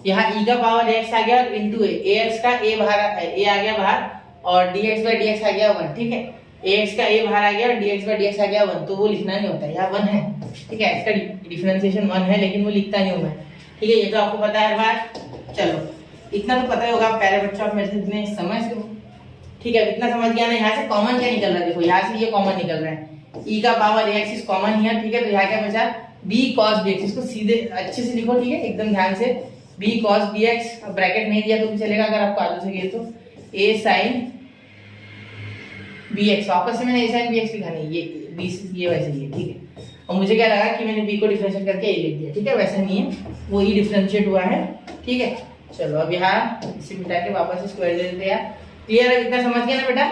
यहाँ e का पावर x आ गया और इनटू a, ax का a बाहर a आ गया बाहर, और dx/dx आ गया 1, ठीक है। ax का a बाहर आ गया और dx/dx आ गया 1, तो वो लिखना नहीं होता, यहाँ 1 है, ठीक है। x का डिफरेंशिएशन 1 है, लेकिन वो लिखता नहीं हूँ मैं, ठीक है। ये तो आपको पता है हर बार। चलो इतना तो पता ही होगा, पहले बच्चों आप मेरे से इतने समझ लो, ठीक है। इतना समझ गया ना, यहाँ से कॉमन क्या निकल रहा है, देखो यहाँ से ये कॉमन निकल रहा है, e का power ax is common here, ठीक है। तो यहाँ क्या बचा, b cos bx, इसको सीधे अच्छे से लिखो, ठीक है, एकदम ध्यान से, b cos bx, ब्रैकेट नहीं दिया तो भी चलेगा अगर आपको आदत है तो, a sin bx, वापस से मैंने a sin bx लिखा नहीं, ये b ये वैसे ही है, ठीक है। और मुझे क्या लगा कि मैंने b को डिफरेंशिएट करके a लिख दिया, ठीक है, वैसा नहीं है, वो ही डिफरेंशिएट हुआ है, ठीक है। चलो अब यहाँ इसे मिटा के वापस स्क्वायर दे देते हैं, क्लियर है, इतना समझ गया ना बेटा।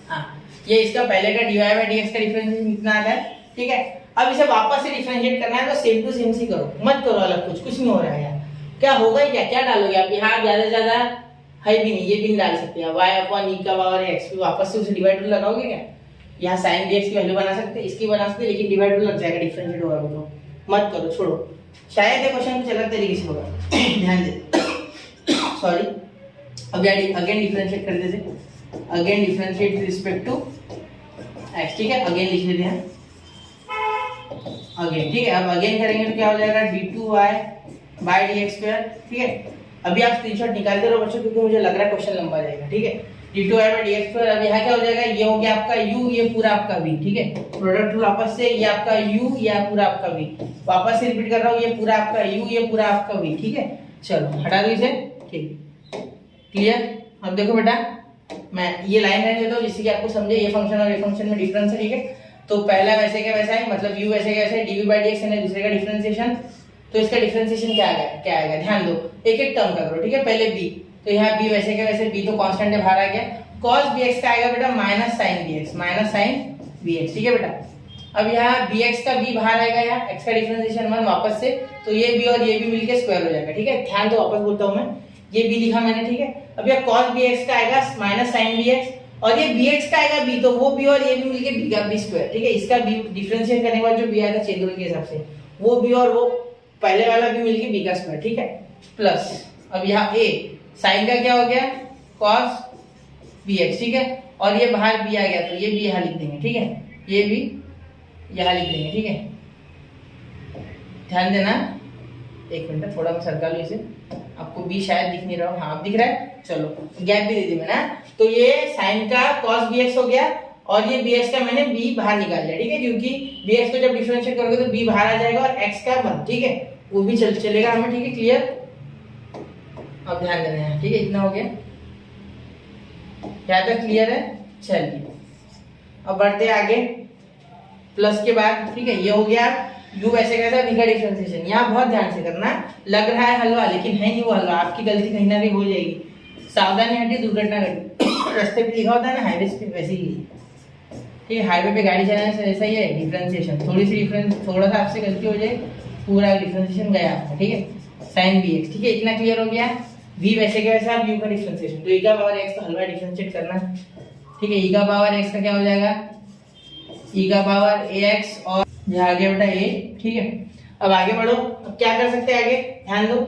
हाँ, ये इसका पहले का dy/dx का डिफरेंशिएशन इतना आता है, ठीक है। अब इसे वापस से डिफरेंशिएट करना है तो सेम टू सेम सी करो, मत करो अलग, कुछ नहीं हो रहा है यार। क्या होगा, क्या डालोगे आप यहाँ, ज्यादा से ज्यादा है भी नहीं, ये भी नहीं डाल सकते आप, y/e का पावर x, फिर वापस से उसे डिवाइड टू लगाओगे क्या, यहाँ sin dx की वैल्यू बना सकते, इसकी बना सकते, लेकिन डिवाइड टू लग जाएगा, डिफरेंशिएट होगा, तो मत करो, छोड़ो, शायद ये क्वेश्चन कुछ अलग तरीके से होगा, ध्यान दे। सॉरी, अब यार अगेन डिफरेंशिएट कर देते, again differentiate with respect to x, ठीक है। अगेन लिख लेते हैं अगेन, ठीक है। अब अगेन करेंगे तो क्या हो जाएगा, d2y/dx², ठीक है। अभी आप स्क्रीनशॉट निकालते रहो बच्चों, क्योंकि मुझे लग रहा है क्वेश्चन लंबा जाएगा, ठीक है। d2y/dx², अब यहाँ क्या हो जाएगा, ये हो गया आपका u, ये पूरा आपका v, ठीक है। प्रोडक्ट रूल वापस से, ये आपका u, ये पूरा आपका v, वापस से रिपीट कर रहा हूँ, ये पूरा आपका u, ये पूरा आपका v, ठीक है। चलो हटा दो इसे, ठीक, क्लियर। अब देखो बेटा, मैं ये लाइन रहने देता हूँ जिससे कि आपको समझे ये फंक्शन और ये फंक्शन में डिफरेंस है, ठीक है। तो पहला वैसे का वैसा है, मतलब u वैसे का वैसा है, dv/dx है, दूसरे का डिफरेंशिएशन, तो इसका डिफरेंशिएशन क्या आएगा, ध्यान दो, एक एक टर्म का करो, ठीक है। पहले b, तो यहाँ b वैसे का वैसे, b तो कांस्टेंट है, बाहर आ गया, cos bx का आएगा बेटा -sin bx, ठीक है बेटा। अब यहाँ bx का b बाहर आएगा, यहाँ x का डिफरेंशिएशन 1, वापस से, तो ये b और ये b मिलके स्क्वायर हो जाएगा, ठीक है। ध्यान दो, वापस बोलता हूँ मैं, ये b लिखा मैंने, ठीक है। अब ये cos bx का आएगा -sin bx, और ये bx का आएगा b, तो वो b और ये b मिलके b का b², ठीक है। इसका b डिफरेंशिएट करने के बाद जो b आया था चेंज के हिसाब से, वो b और वो पहले वाला b मिलके b का स्क्वायर, ठीक है, प्लस। अब यहाँ a sin का क्या हो गया, cos bx, ठीक है, और ये बाहर b आ गया, तो ये b यहाँ लिख देंगे, ठीक है, ये भी यहाँ लिख देंगे, ठीक है। ध्यान देना, एक मिनट, थोड़ा मैं सरका लूँ इसे, आपको b शायद दिख नहीं रहा हो, हाँ दिख रहा है, चलो गैप भी दे दी मैंने। तो ये sin का cos bx हो गया, और ये bx का मैंने b बाहर निकाल लिया, ठीक है, क्योंकि bx को जब डिफरेंशिएट करोगे तो b बाहर आ जाएगा और x का 1, ठीक है, वो भी चलेगा हमें, ठीक है, क्लियर। अब ध्यान देना है, ठीक है, इतना हो गया, यहाँ तक क्लियर है? चलिए अब बढ़ते आगे प्लस के बाद, ठीक है। ये हो गया u वैसे कैसा v का डिफरेंशिएशन। यहाँ बहुत ध्यान से करना, लग रहा है हलवा लेकिन है नहीं वो हलवा, आपकी गलती कहीं ना कहीं हो जाएगी। सावधानी हटी दुर्घटना घटी। रास्ते पे लिखा होता है ना हाईवे पे, वैसे ही ठीक है। हाईवे पे गाड़ी चलाने से ऐसा ही है डिफरेंशिएशन, थोड़ी सी डिफरेंस, थोड़ा सा आपसे गलती हो जाए पूरा डिफरेंशिएशन गया आपका, ठीक है। साइन bx, ठीक है, इतना क्लियर हो गया। v वैसे कैसा, u का डिफरेंशिएशन, तो e का पावर x तो हलवा डिफरेंशिएट करना, ठीक है। e का पावर x का क्या हो जाएगा, e का पावर ax, और यहाँ आ गया बेटा a, ठीक है। अब आगे बढ़ो, अब क्या कर सकते हैं आगे, ध्यान दो।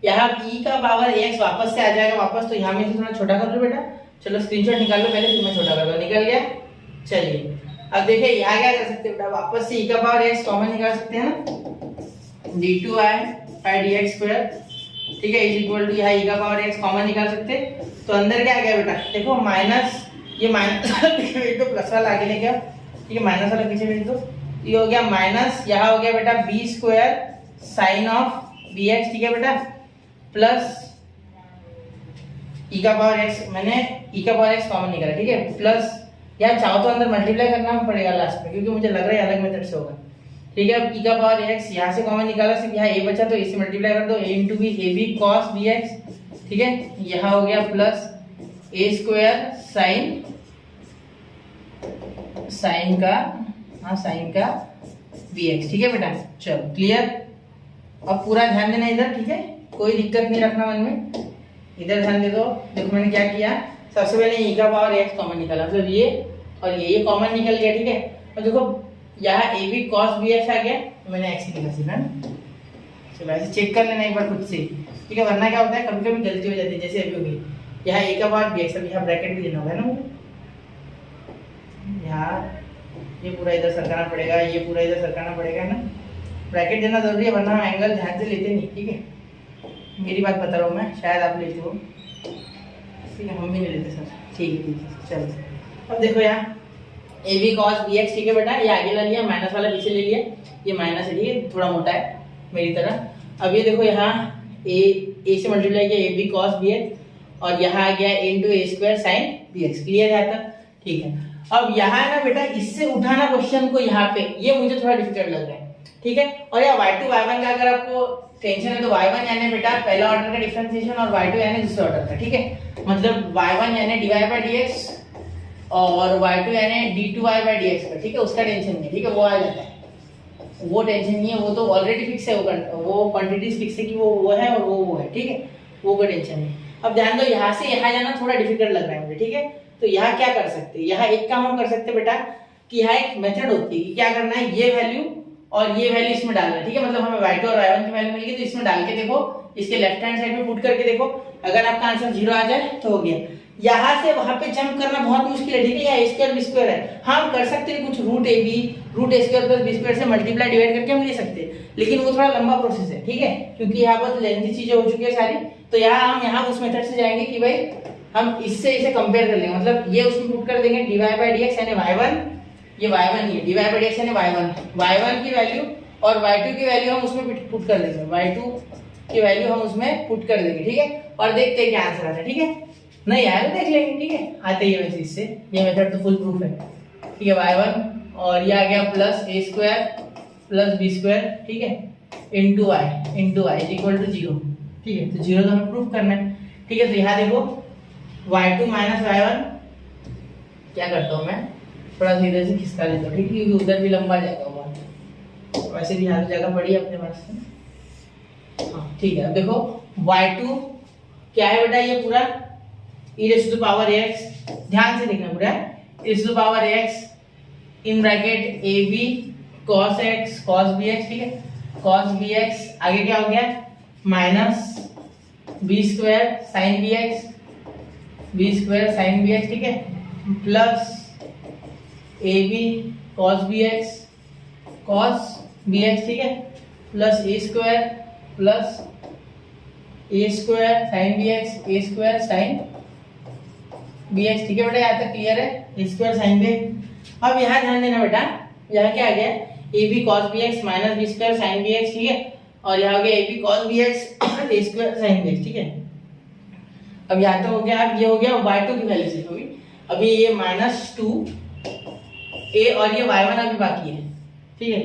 यहाँ e का पावर ax वापस से आ जाएगा वापस, तो यहाँ में थोड़ा छोटा कर लो बेटा। चलो स्क्रीनशॉट निकाल लो पहले, फिर मैं छोटा कर लो। निकल गया। चलिए अब देखिए यहाँ क्या कर सकते हैं बेटा, वापस से e का पावर x कॉमन निकाल सकते हैं ना, d2i dx स्क्वायर, ठीक है, इज इक्वल टू यहाँ e का पावर x कॉमन निकाल सकते हैं। तो अंदर क्या आ गया बेटा, देखो माइनस, ये माइनस तो प्लस वाला आगे लेके आओ, ठीक है, माइनस वाला पीछे भेज दो। ये हो गया माइनस, यहाँ हो गया बेटा b square sine of b x, ठीक है बेटा, प्लस ई का पावर एक्स, मैंने ई का पावर एक्स कॉमन निकाला, ठीक है, प्लस यार चाहो तो अंदर मल्टीप्लाई करना पड़ेगा लास्ट में, क्योंकि मुझे लग रहा है अलग मेथड से होगा, ठीक है। अब ई का पावर एक्स यहाँ से कॉमन निकाला, सिर्फ यहाँ ए बचा तो ए से मल्टीप्लाई कर दो, a into b, a b cos b x, ठीक है। यहाँ हो गया plus a square sine, sine का, हाँ साइन का bx, ठीक है बेटा। चलो क्लियर। अब पूरा ध्यान देना इधर, ठीक है, कोई दिक्कत नहीं रखना मन में, इधर ध्यान दे दो। देखो मैंने क्या किया, सबसे पहले e का पावर x कॉमन निकाला, मतलब ये और ये कॉमन निकल गया, ठीक है। और देखो यहाँ a b cos b x आ गया, तो मैंने x निकाला सीधा। चलो ऐसे चेक कर लेना एक बार खुद से, ठीक है, वरना क्या होता है कभी कभी गलती हो जाती है, जैसे अभी होगी यहाँ ए का पावर bx, अब यहाँ ब्रैकेट भी देना होगा ना, यहाँ ये पूरा इधर सरकाना पड़ेगा, ये पूरा इधर सरकाना पड़ेगा ना, ब्रैकेट देना जरूरी है, वरना हम एंगल ध्यान से लेते नहीं, ठीक है। मेरी बात बता रहा हूँ मैं, शायद आप लेते हो, ठीक है, हम भी नहीं लेते सर, ठीक है। चलो अब देखो यहाँ a b cos b x, ठीक है बेटा, ये आगे ला लिया, माइनस वाला पीछे ले लिया, ये माइनस है, ठीक है, थोड़ा मोटा है मेरी तरह। अब ये देखो यहाँ ए से मल्टीप्लाई किया, a b cos b x, और यहाँ आ गया a into a square sine b x, clear है तक, ठीक है। अब यहाँ ना बेटा इससे उठाना क्वेश्चन को यहाँ पे, ये मुझे थोड़ा डिफिकल्ट लग रहा है, ठीक है। और यहाँ y2 y1 का अगर आपको टेंशन है तो y1 यानी बेटा पहला ऑर्डर का डिफरेंशिएशन और y2 यानी दूसरे ऑर्डर का, ठीक है। मतलब y1 यानी dy/dx और y2 यानी d2y/dx का, ठीक है, उसका टेंशन नहीं, ठीक है, वो आ जाता है, वो टेंशन नहीं है, वो तो ऑलरेडी फिक्स है, वो क्वांटिटीज फिक्स है कि वो है और वो है, ठीक है, वो कोई टेंशन नहीं। अब ध्यान दो, यहाँ से यहाँ जाना थोड़ा डिफिकल्ट लग रहा है मुझे, ठीक है। तो यहाँ क्या कर सकते हैं, यहाँ एक काम हम कर सकते हैं बेटा, कि यहाँ एक मेथड होती है कि क्या करना है, ये वैल्यू और ये वैल्यू इसमें डालना है, ठीक है। मतलब हमें y2 और y1 की वैल्यू मिल गई, तो इसमें डाल के देखो, इसके लेफ्ट हैंड साइड में पुट करके देखो, अगर आपका आंसर 0 आ जाए तो हो गया। यहाँ से वहां पे जंप करना बहुत मुश्किल है, ठीक है, यहाँ a स्क्वायर b स्क्वायर है, हम कर सकते हैं कुछ root a b, root a square plus b square से मल्टीप्लाई डिवाइड करके हम ले सकते हैं, लेकिन वो थोड़ा लंबा प्रोसेस है, ठीक है, क्योंकि यहाँ पर लेंथी चीजें हो चुकी है सारी। तो यहाँ हम उस मेथड से जाएंगे कि भाई हम इससे इसे कंपेयर कर लेंगे, मतलब ये उसमें पुट कर देंगे dy/dx यानी y1, ये y1 ही है, dy/dx यानी y1 की वैल्यू और y2 की वैल्यू हम उसमें पुट कर देंगे, y2 की वैल्यू हम उसमें पुट कर देंगे, ठीक है, और देखते हैं क्या आंसर आता है, ठीक है। नहीं आया तो देख लेंगे, ठीक है, आते ही वैसे इससे, ये मेथड तो फुल प्रूफ है, ठीक है। y1 और ये आ गया plus a square plus b square, ठीक है, into y is equal to 0, ठीक है, तो 0 तो हमें प्रूफ करना है, ठीक है। तो यहाँ देखो y2 माइनस y1 क्या करता हूँ मैं, थोड़ा सा इधर से खिसका लेता हूँ, ठीक है, क्योंकि उधर भी लंबा जाएगा वो, वैसे भी यहाँ जगह पड़ी है अपने पास से, हाँ ठीक है। अब देखो y2 क्या है बेटा, ये पूरा e raised to power x, ध्यान से देखना पूरा, e raised to power x in bracket a b cos x cos bx, ठीक है, cos bx आगे क्या हो गया minus b square sin bx, b square sin bx, ठीक है, plus a b cos bx ठीक है, plus a square plus a square sin bx, a square sin bx, ठीक है बेटा, यहाँ तक क्लियर है, a स्क्वायर sin bx। अब यहाँ ध्यान देना बेटा, यहाँ क्या आ गया a b cos bx minus b square sin bx, ठीक है, और यहाँ हो गया a b cos bx a square sin bx, ठीक है। अब यहाँ तो हो गया, अब ये हो गया y2 की वैल्यू से होगी, अभी ये -2 a और ये y1 अभी बाकी है, ठीक है।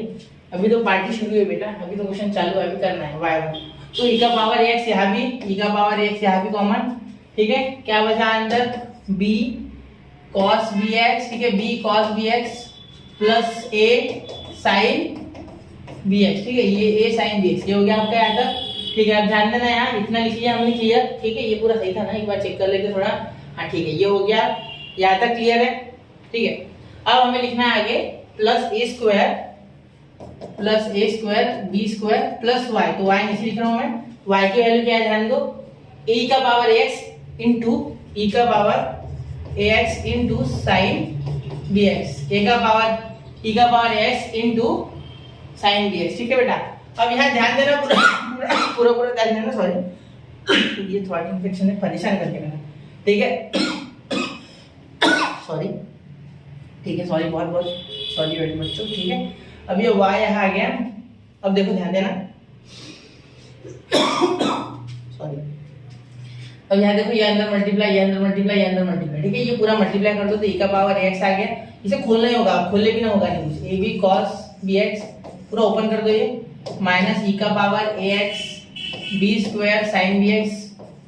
अभी तो पार्टी शुरू है बेटा, अभी तो क्वेश्चन चालू है, अभी करना है y1। तो e का पावर x यहाँ भी, e का पावर x यहाँ भी कॉमन, ठीक है। क्या बचा अंदर, b cos bx, ठीक है, b cos bx plus a sin bx, ठीक है। ये a sin bx ये हो गया आपका यहाँ तक, ठीक है। अब ध्यान देना यहाँ इतना लिख लिया हमने, क्लियर, ठीक है। ये पूरा सही था ना, एक बार चेक कर लेते थोड़ा, हाँ ठीक है, ये हो गया, यहाँ तक क्लियर है, ठीक है। अब हमें लिखना है आगे plus a square b square plus y, तो y नीचे लिख रहा हूँ मैं, y की वैल्यू क्या है ध्यान दो, e का पावर x इंटू e का power ax into sine bx, e का power x into sine bx, ठीक है बेटा। अब यहाँ ध्यान देना, पूरा ध्यान देना, सॉरी ये थ्रोट इन्फेक्शन ने परेशान करके रखा, ठीक है, सॉरी, ठीक है, सॉरी, बहुत सॉरी बेटे बच्चों, ठीक है। अब ये y यहाँ आ गया, अब देखो ध्यान देना, सॉरी, अब यहाँ देखो ये अंदर मल्टीप्लाई, ये अंदर मल्टीप्लाई, ये अंदर मल्टीप्लाई, ठीक है। ये पूरा मल्टीप्लाई कर दो तो e का पावर x आ गया, इसे खोलना ही होगा, खोलने भी ना होगा नहीं कुछ, ab cos bx पूरा ओपन कर दो, ये माइनस e का power ax b square sin bx,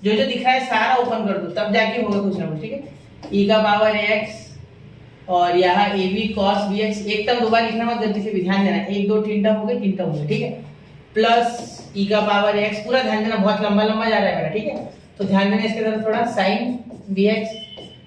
जो जो दिख रहा है सारा ओपन कर दो, तब जाके होगा कुछ ना कुछ, ठीक है। e का पावर ax और यहाँ ab cos bx, एक टर्म दोबारा लिखना मत गलती से भी, ध्यान देना, 1 2 3 टर्म हो गए, 3 टर्म हो गए, ठीक है। प्लस e का पावर x, पूरा ध्यान देना, बहुत लंबा लंबा जा रहा है मेरा, ठीक है। तो ध्यान देना इसके तरफ थोड़ा, sin bx,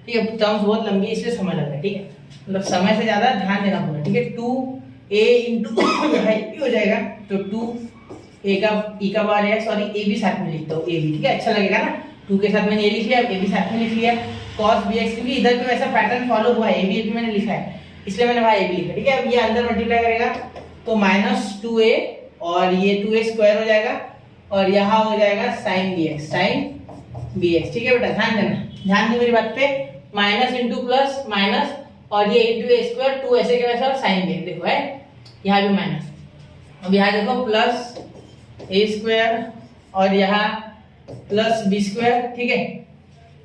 ठीक है। टर्म्स बहुत लंबी है इसलिए समय लग रहा है, ठीक है, मतलब समय से ज्यादा ध्यान देना पूरा, ठीक है। 2a इंटू यहाँ a हो जाएगा, तो 2a का e का पावर x और a भी साथ में लिखता हूँ, a भी, ठीक है, अच्छा लगेगा ना। 2 के साथ मैंने a लिख लिया, a भी साथ में लिख लिया, cos bx, क्योंकि इधर भी वैसा पैटर्न फॉलो हुआ है, a भी मैंने लिखा है, इसलिए मैंने भाई a भी लिखा, ठीक है। अब ये अंदर मल्टीप्लाई करेगा तो -2a और ये 2a स्क्वायर हो जाएगा और यहाँ हो जाएगा sin bx, ठीक है बेटा। ध्यान दो मेरी बात पे, माइनस इंटू प्लस माइनस और ये इंटू a स्क्वायर, 2 ऐसे के वैसे और sin bx, देखो है यहाँ भी माइनस, अब यहाँ देखो प्लस a स्क्वायर और यहाँ प्लस b स्क्वायर, ठीक है,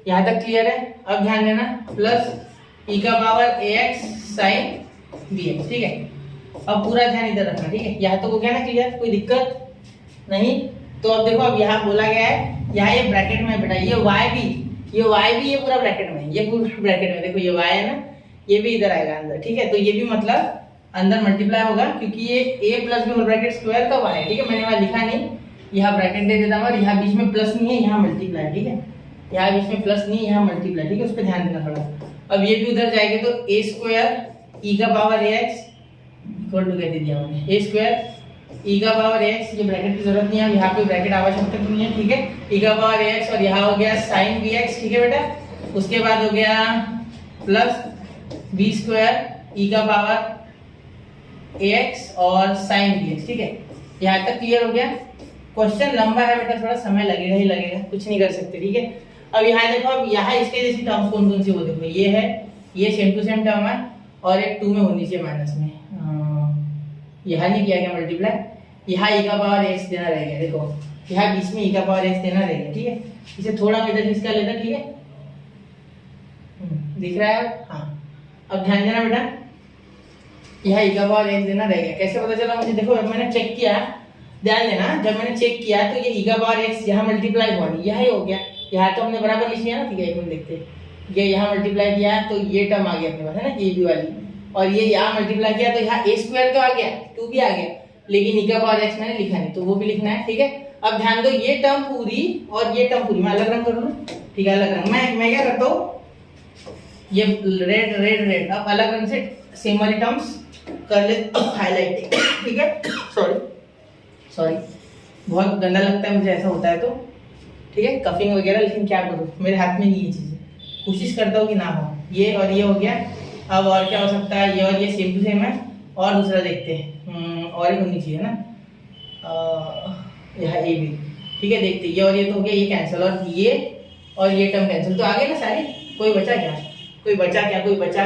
यहाँ तक क्लियर है। अब ध्यान देना प्लस e का पावर ax sin bx, ठीक है। अब पूरा ध्यान इधर रखना, ठीक है, यहाँ तक हो गया ना क्लियर, कोई दिक्कत नहीं। तो अब देखो, अब यहाँ बोला गया है, यहाँ ये ब्रैकेट में बेटा, ये y भी ये पूरा ब्रैकेट में, ये पूरा ब्रैकेट में, देखो ये y है ना, ये भी इधर आएगा अंदर, ठीक है। तो ये भी मतलब अंदर मल्टीप्लाई होगा, क्योंकि ये a plus b whole bracket square का y है, ठीक है। मैंने वहाँ लिखा नहीं, यहाँ ब्रैकेट दे देता हूँ, और यहाँ बीच में प्लस नहीं है, यहाँ मल्टीप्लाई, ठीक है, यहाँ बीच में प्लस नहीं है, यहाँ मल्टीप्लाई, ठीक है, उस पर ध्यान देना थोड़ा। अब ये भी उधर जाएंगे तो a स्क्वायर e का पावर ax इक्वल टू कह दिया मैंने, a स्क्वायर e का पावर x, ये ब्रैकेट की जरूरत नहीं है, यहाँ पे ब्रैकेट आवश्यकता नहीं है, ठीक है। e का पावर ax और यहाँ हो गया sin bx, ठीक है बेटा। उसके बाद हो गया प्लस b स्क्वायर e का पावर ax और sin bx, ठीक है। यहाँ तक क्लियर हो गया। क्वेश्चन लंबा है बेटा, थोड़ा समय लगेगा ही लगेगा, कुछ नहीं कर सकते, ठीक है। अब यहाँ देखो, अब यहाँ इसके जैसी टर्म्स कौन कौन सी, वो देखो, ये है, ये सेम टू सेम टर्म है और एक 2 में होनी चाहिए माइनस में, यहाँ नहीं किया गया मल्टीप्लाई, यहाँ e का पावर x देना रहेगा, देखो यहाँ बीच में e का पावर x देना रहेगा, ठीक है। इसे थोड़ा इधर इसका लेना, ठीक है, दिख रहा है, हाँ। अब ध्यान देना बेटा, यहाँ e का पावर x देना रहेगा, कैसे पता चला मुझे, देखो मैंने चेक किया, ध्यान देना, जब मैंने चेक किया तो ये e का पावर x यहाँ मल्टीप्लाई हुआ नहीं, यही हो गया, यहाँ तो हमने बराबर लिख लिया ना, ठीक है। एक मिनट देखते हैं, ये यहाँ मल्टीप्लाई किया तो ये टर्म आ गया अपने पास, है ना, ये भी वाली, और ये यहाँ मल्टीप्लाई किया तो यहाँ a स्क्वायर तो आ गया, 2 भी आ गया, लेकिन e का पावर x मैंने लिखा नहीं, तो वो भी लिखना है, ठीक है। अब ध्यान दो, ये टर्म पूरी और ये टर्म पूरी मैं अलग रंग कर लूं, ठीक है, अलग रंग, मैं क्या करता हूँ, ये रेड, अब अलग रंग से सेम वाली टर्म्स कर ले, हाईलाइट, ठीक है। सॉरी बहुत गंदा लगता है मुझे, ऐसा होता है तो, ठीक है, कफिंग वगैरह, लेकिन क्या करूँ, मेरे हाथ में नहीं है चीजें, कोशिश करता हूँ कि ना हो। ये और ये हो गया, अब और क्या हो सकता है, ये और ये सेम टू सेम है, और दूसरा देखते हैं, और एक होनी चाहिए ना, यहाँ ए भी, ठीक है, देखते हैं, ये और ये तो हो गया, ये कैंसिल, और ये टर्म कैंसिल, तो आ गए ना सारी, कोई बचा क्या,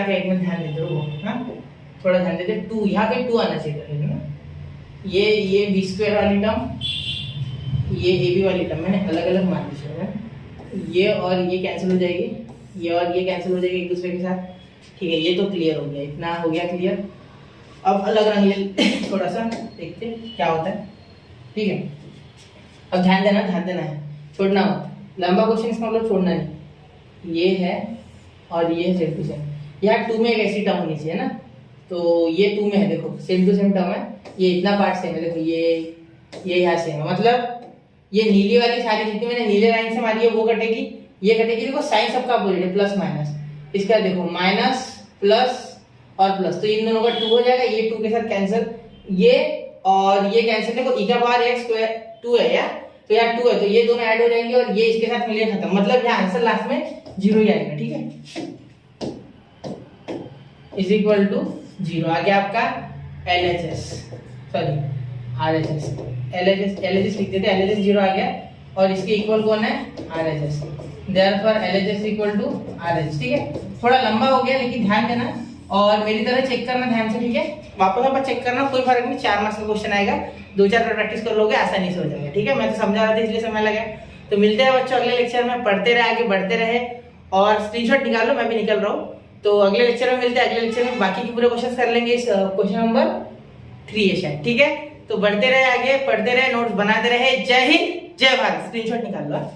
एक मिनट ध्यान देते हो, हाँ थोड़ा ध्यान देते, 2 यहाँ पे 2 आना चाहिए ना, ये बी स्क्वायर वाली टर्म, ये ए बी वाली टर्म मैंने अलग अलग मान ली है, ये और ये कैंसिल हो जाएगी, ये और ये कैंसिल हो जाएगा एक दूसरे के साथ। ठीक है, ये तो क्लियर हो गया, इतना हो गया क्लियर। अब अलग रंग ले थोड़ा सा देखते क्या होता है। ठीक है, अब ध्यान देना है, छोड़ना मत। लंबा क्वेश्चन इसका मतलब छोड़ना नहीं। ये है और ये सेम टू सेम। यहाँ 2 में एक ऐसी टर्म होनी चाहिए ना, तो ये 2 में है, देखो सेम टू सेम टर्म है। ये इतना पार्ट सेम है, देखो ये यहाँ सेम है, मतलब ये नीली वाली सारी जितनी मैंने नीले लाइन से मारी है वो कटेगी, ये कटेगी। देखो साइन सबका अपोजिट है, प्लस माइनस। इसका देखो माइनस प्लस और प्लस, तो इन दोनों का 2 हो जाएगा, ये 2 के साथ कैंसिल, ये और ये कैंसिल। देखो e का पावर x स्क्वायर 2 है या, तो यहाँ 2 है, तो ये दोनों ऐड हो जाएंगे और ये इसके साथ मिलके खत्म, मतलब यहाँ आंसर लास्ट में 0 ही आएगा। ठीक है, इज इक्वल टू 0 आ गया आपका LHS, सॉरी RHS, LHS लिख देते, LHS 0 आ गया और इसके इक्वल कौन है RHS, therefore LHS equal to RH। ठीक है, थोड़ा लंबा हो गया लेकिन ध्यान देना और मेरी तरह चेक करना ध्यान से। ठीक है, वापस आप चेक करना, कोई फर्क नहीं, 4 मार्क्स का क्वेश्चन आएगा, 2-4 बार प्रैक्टिस कर लोगे आसानी से हो जाएगा। ठीक है, मैं तो समझा रहा था इसलिए समय लगा। तो मिलते हैं बच्चों अगले लेक्चर में, पढ़ते रहे, आगे बढ़ते रहे और स्क्रीनशॉट निकाल लो, मैं भी निकल रहा हूँ। तो अगले लेक्चर में मिलते हैं, अगले लेक्चर में बाकी के पूरे क्वेश्चन कर लेंगे, इस क्वेश्चन नंबर 3 है शायद। ठीक है, तो बढ़ते रहे आगे, पढ़ते रहे, नोट्स बनाते रहे। जय हिंद, जय भारत। स्क्रीनशॉट निकाल लो।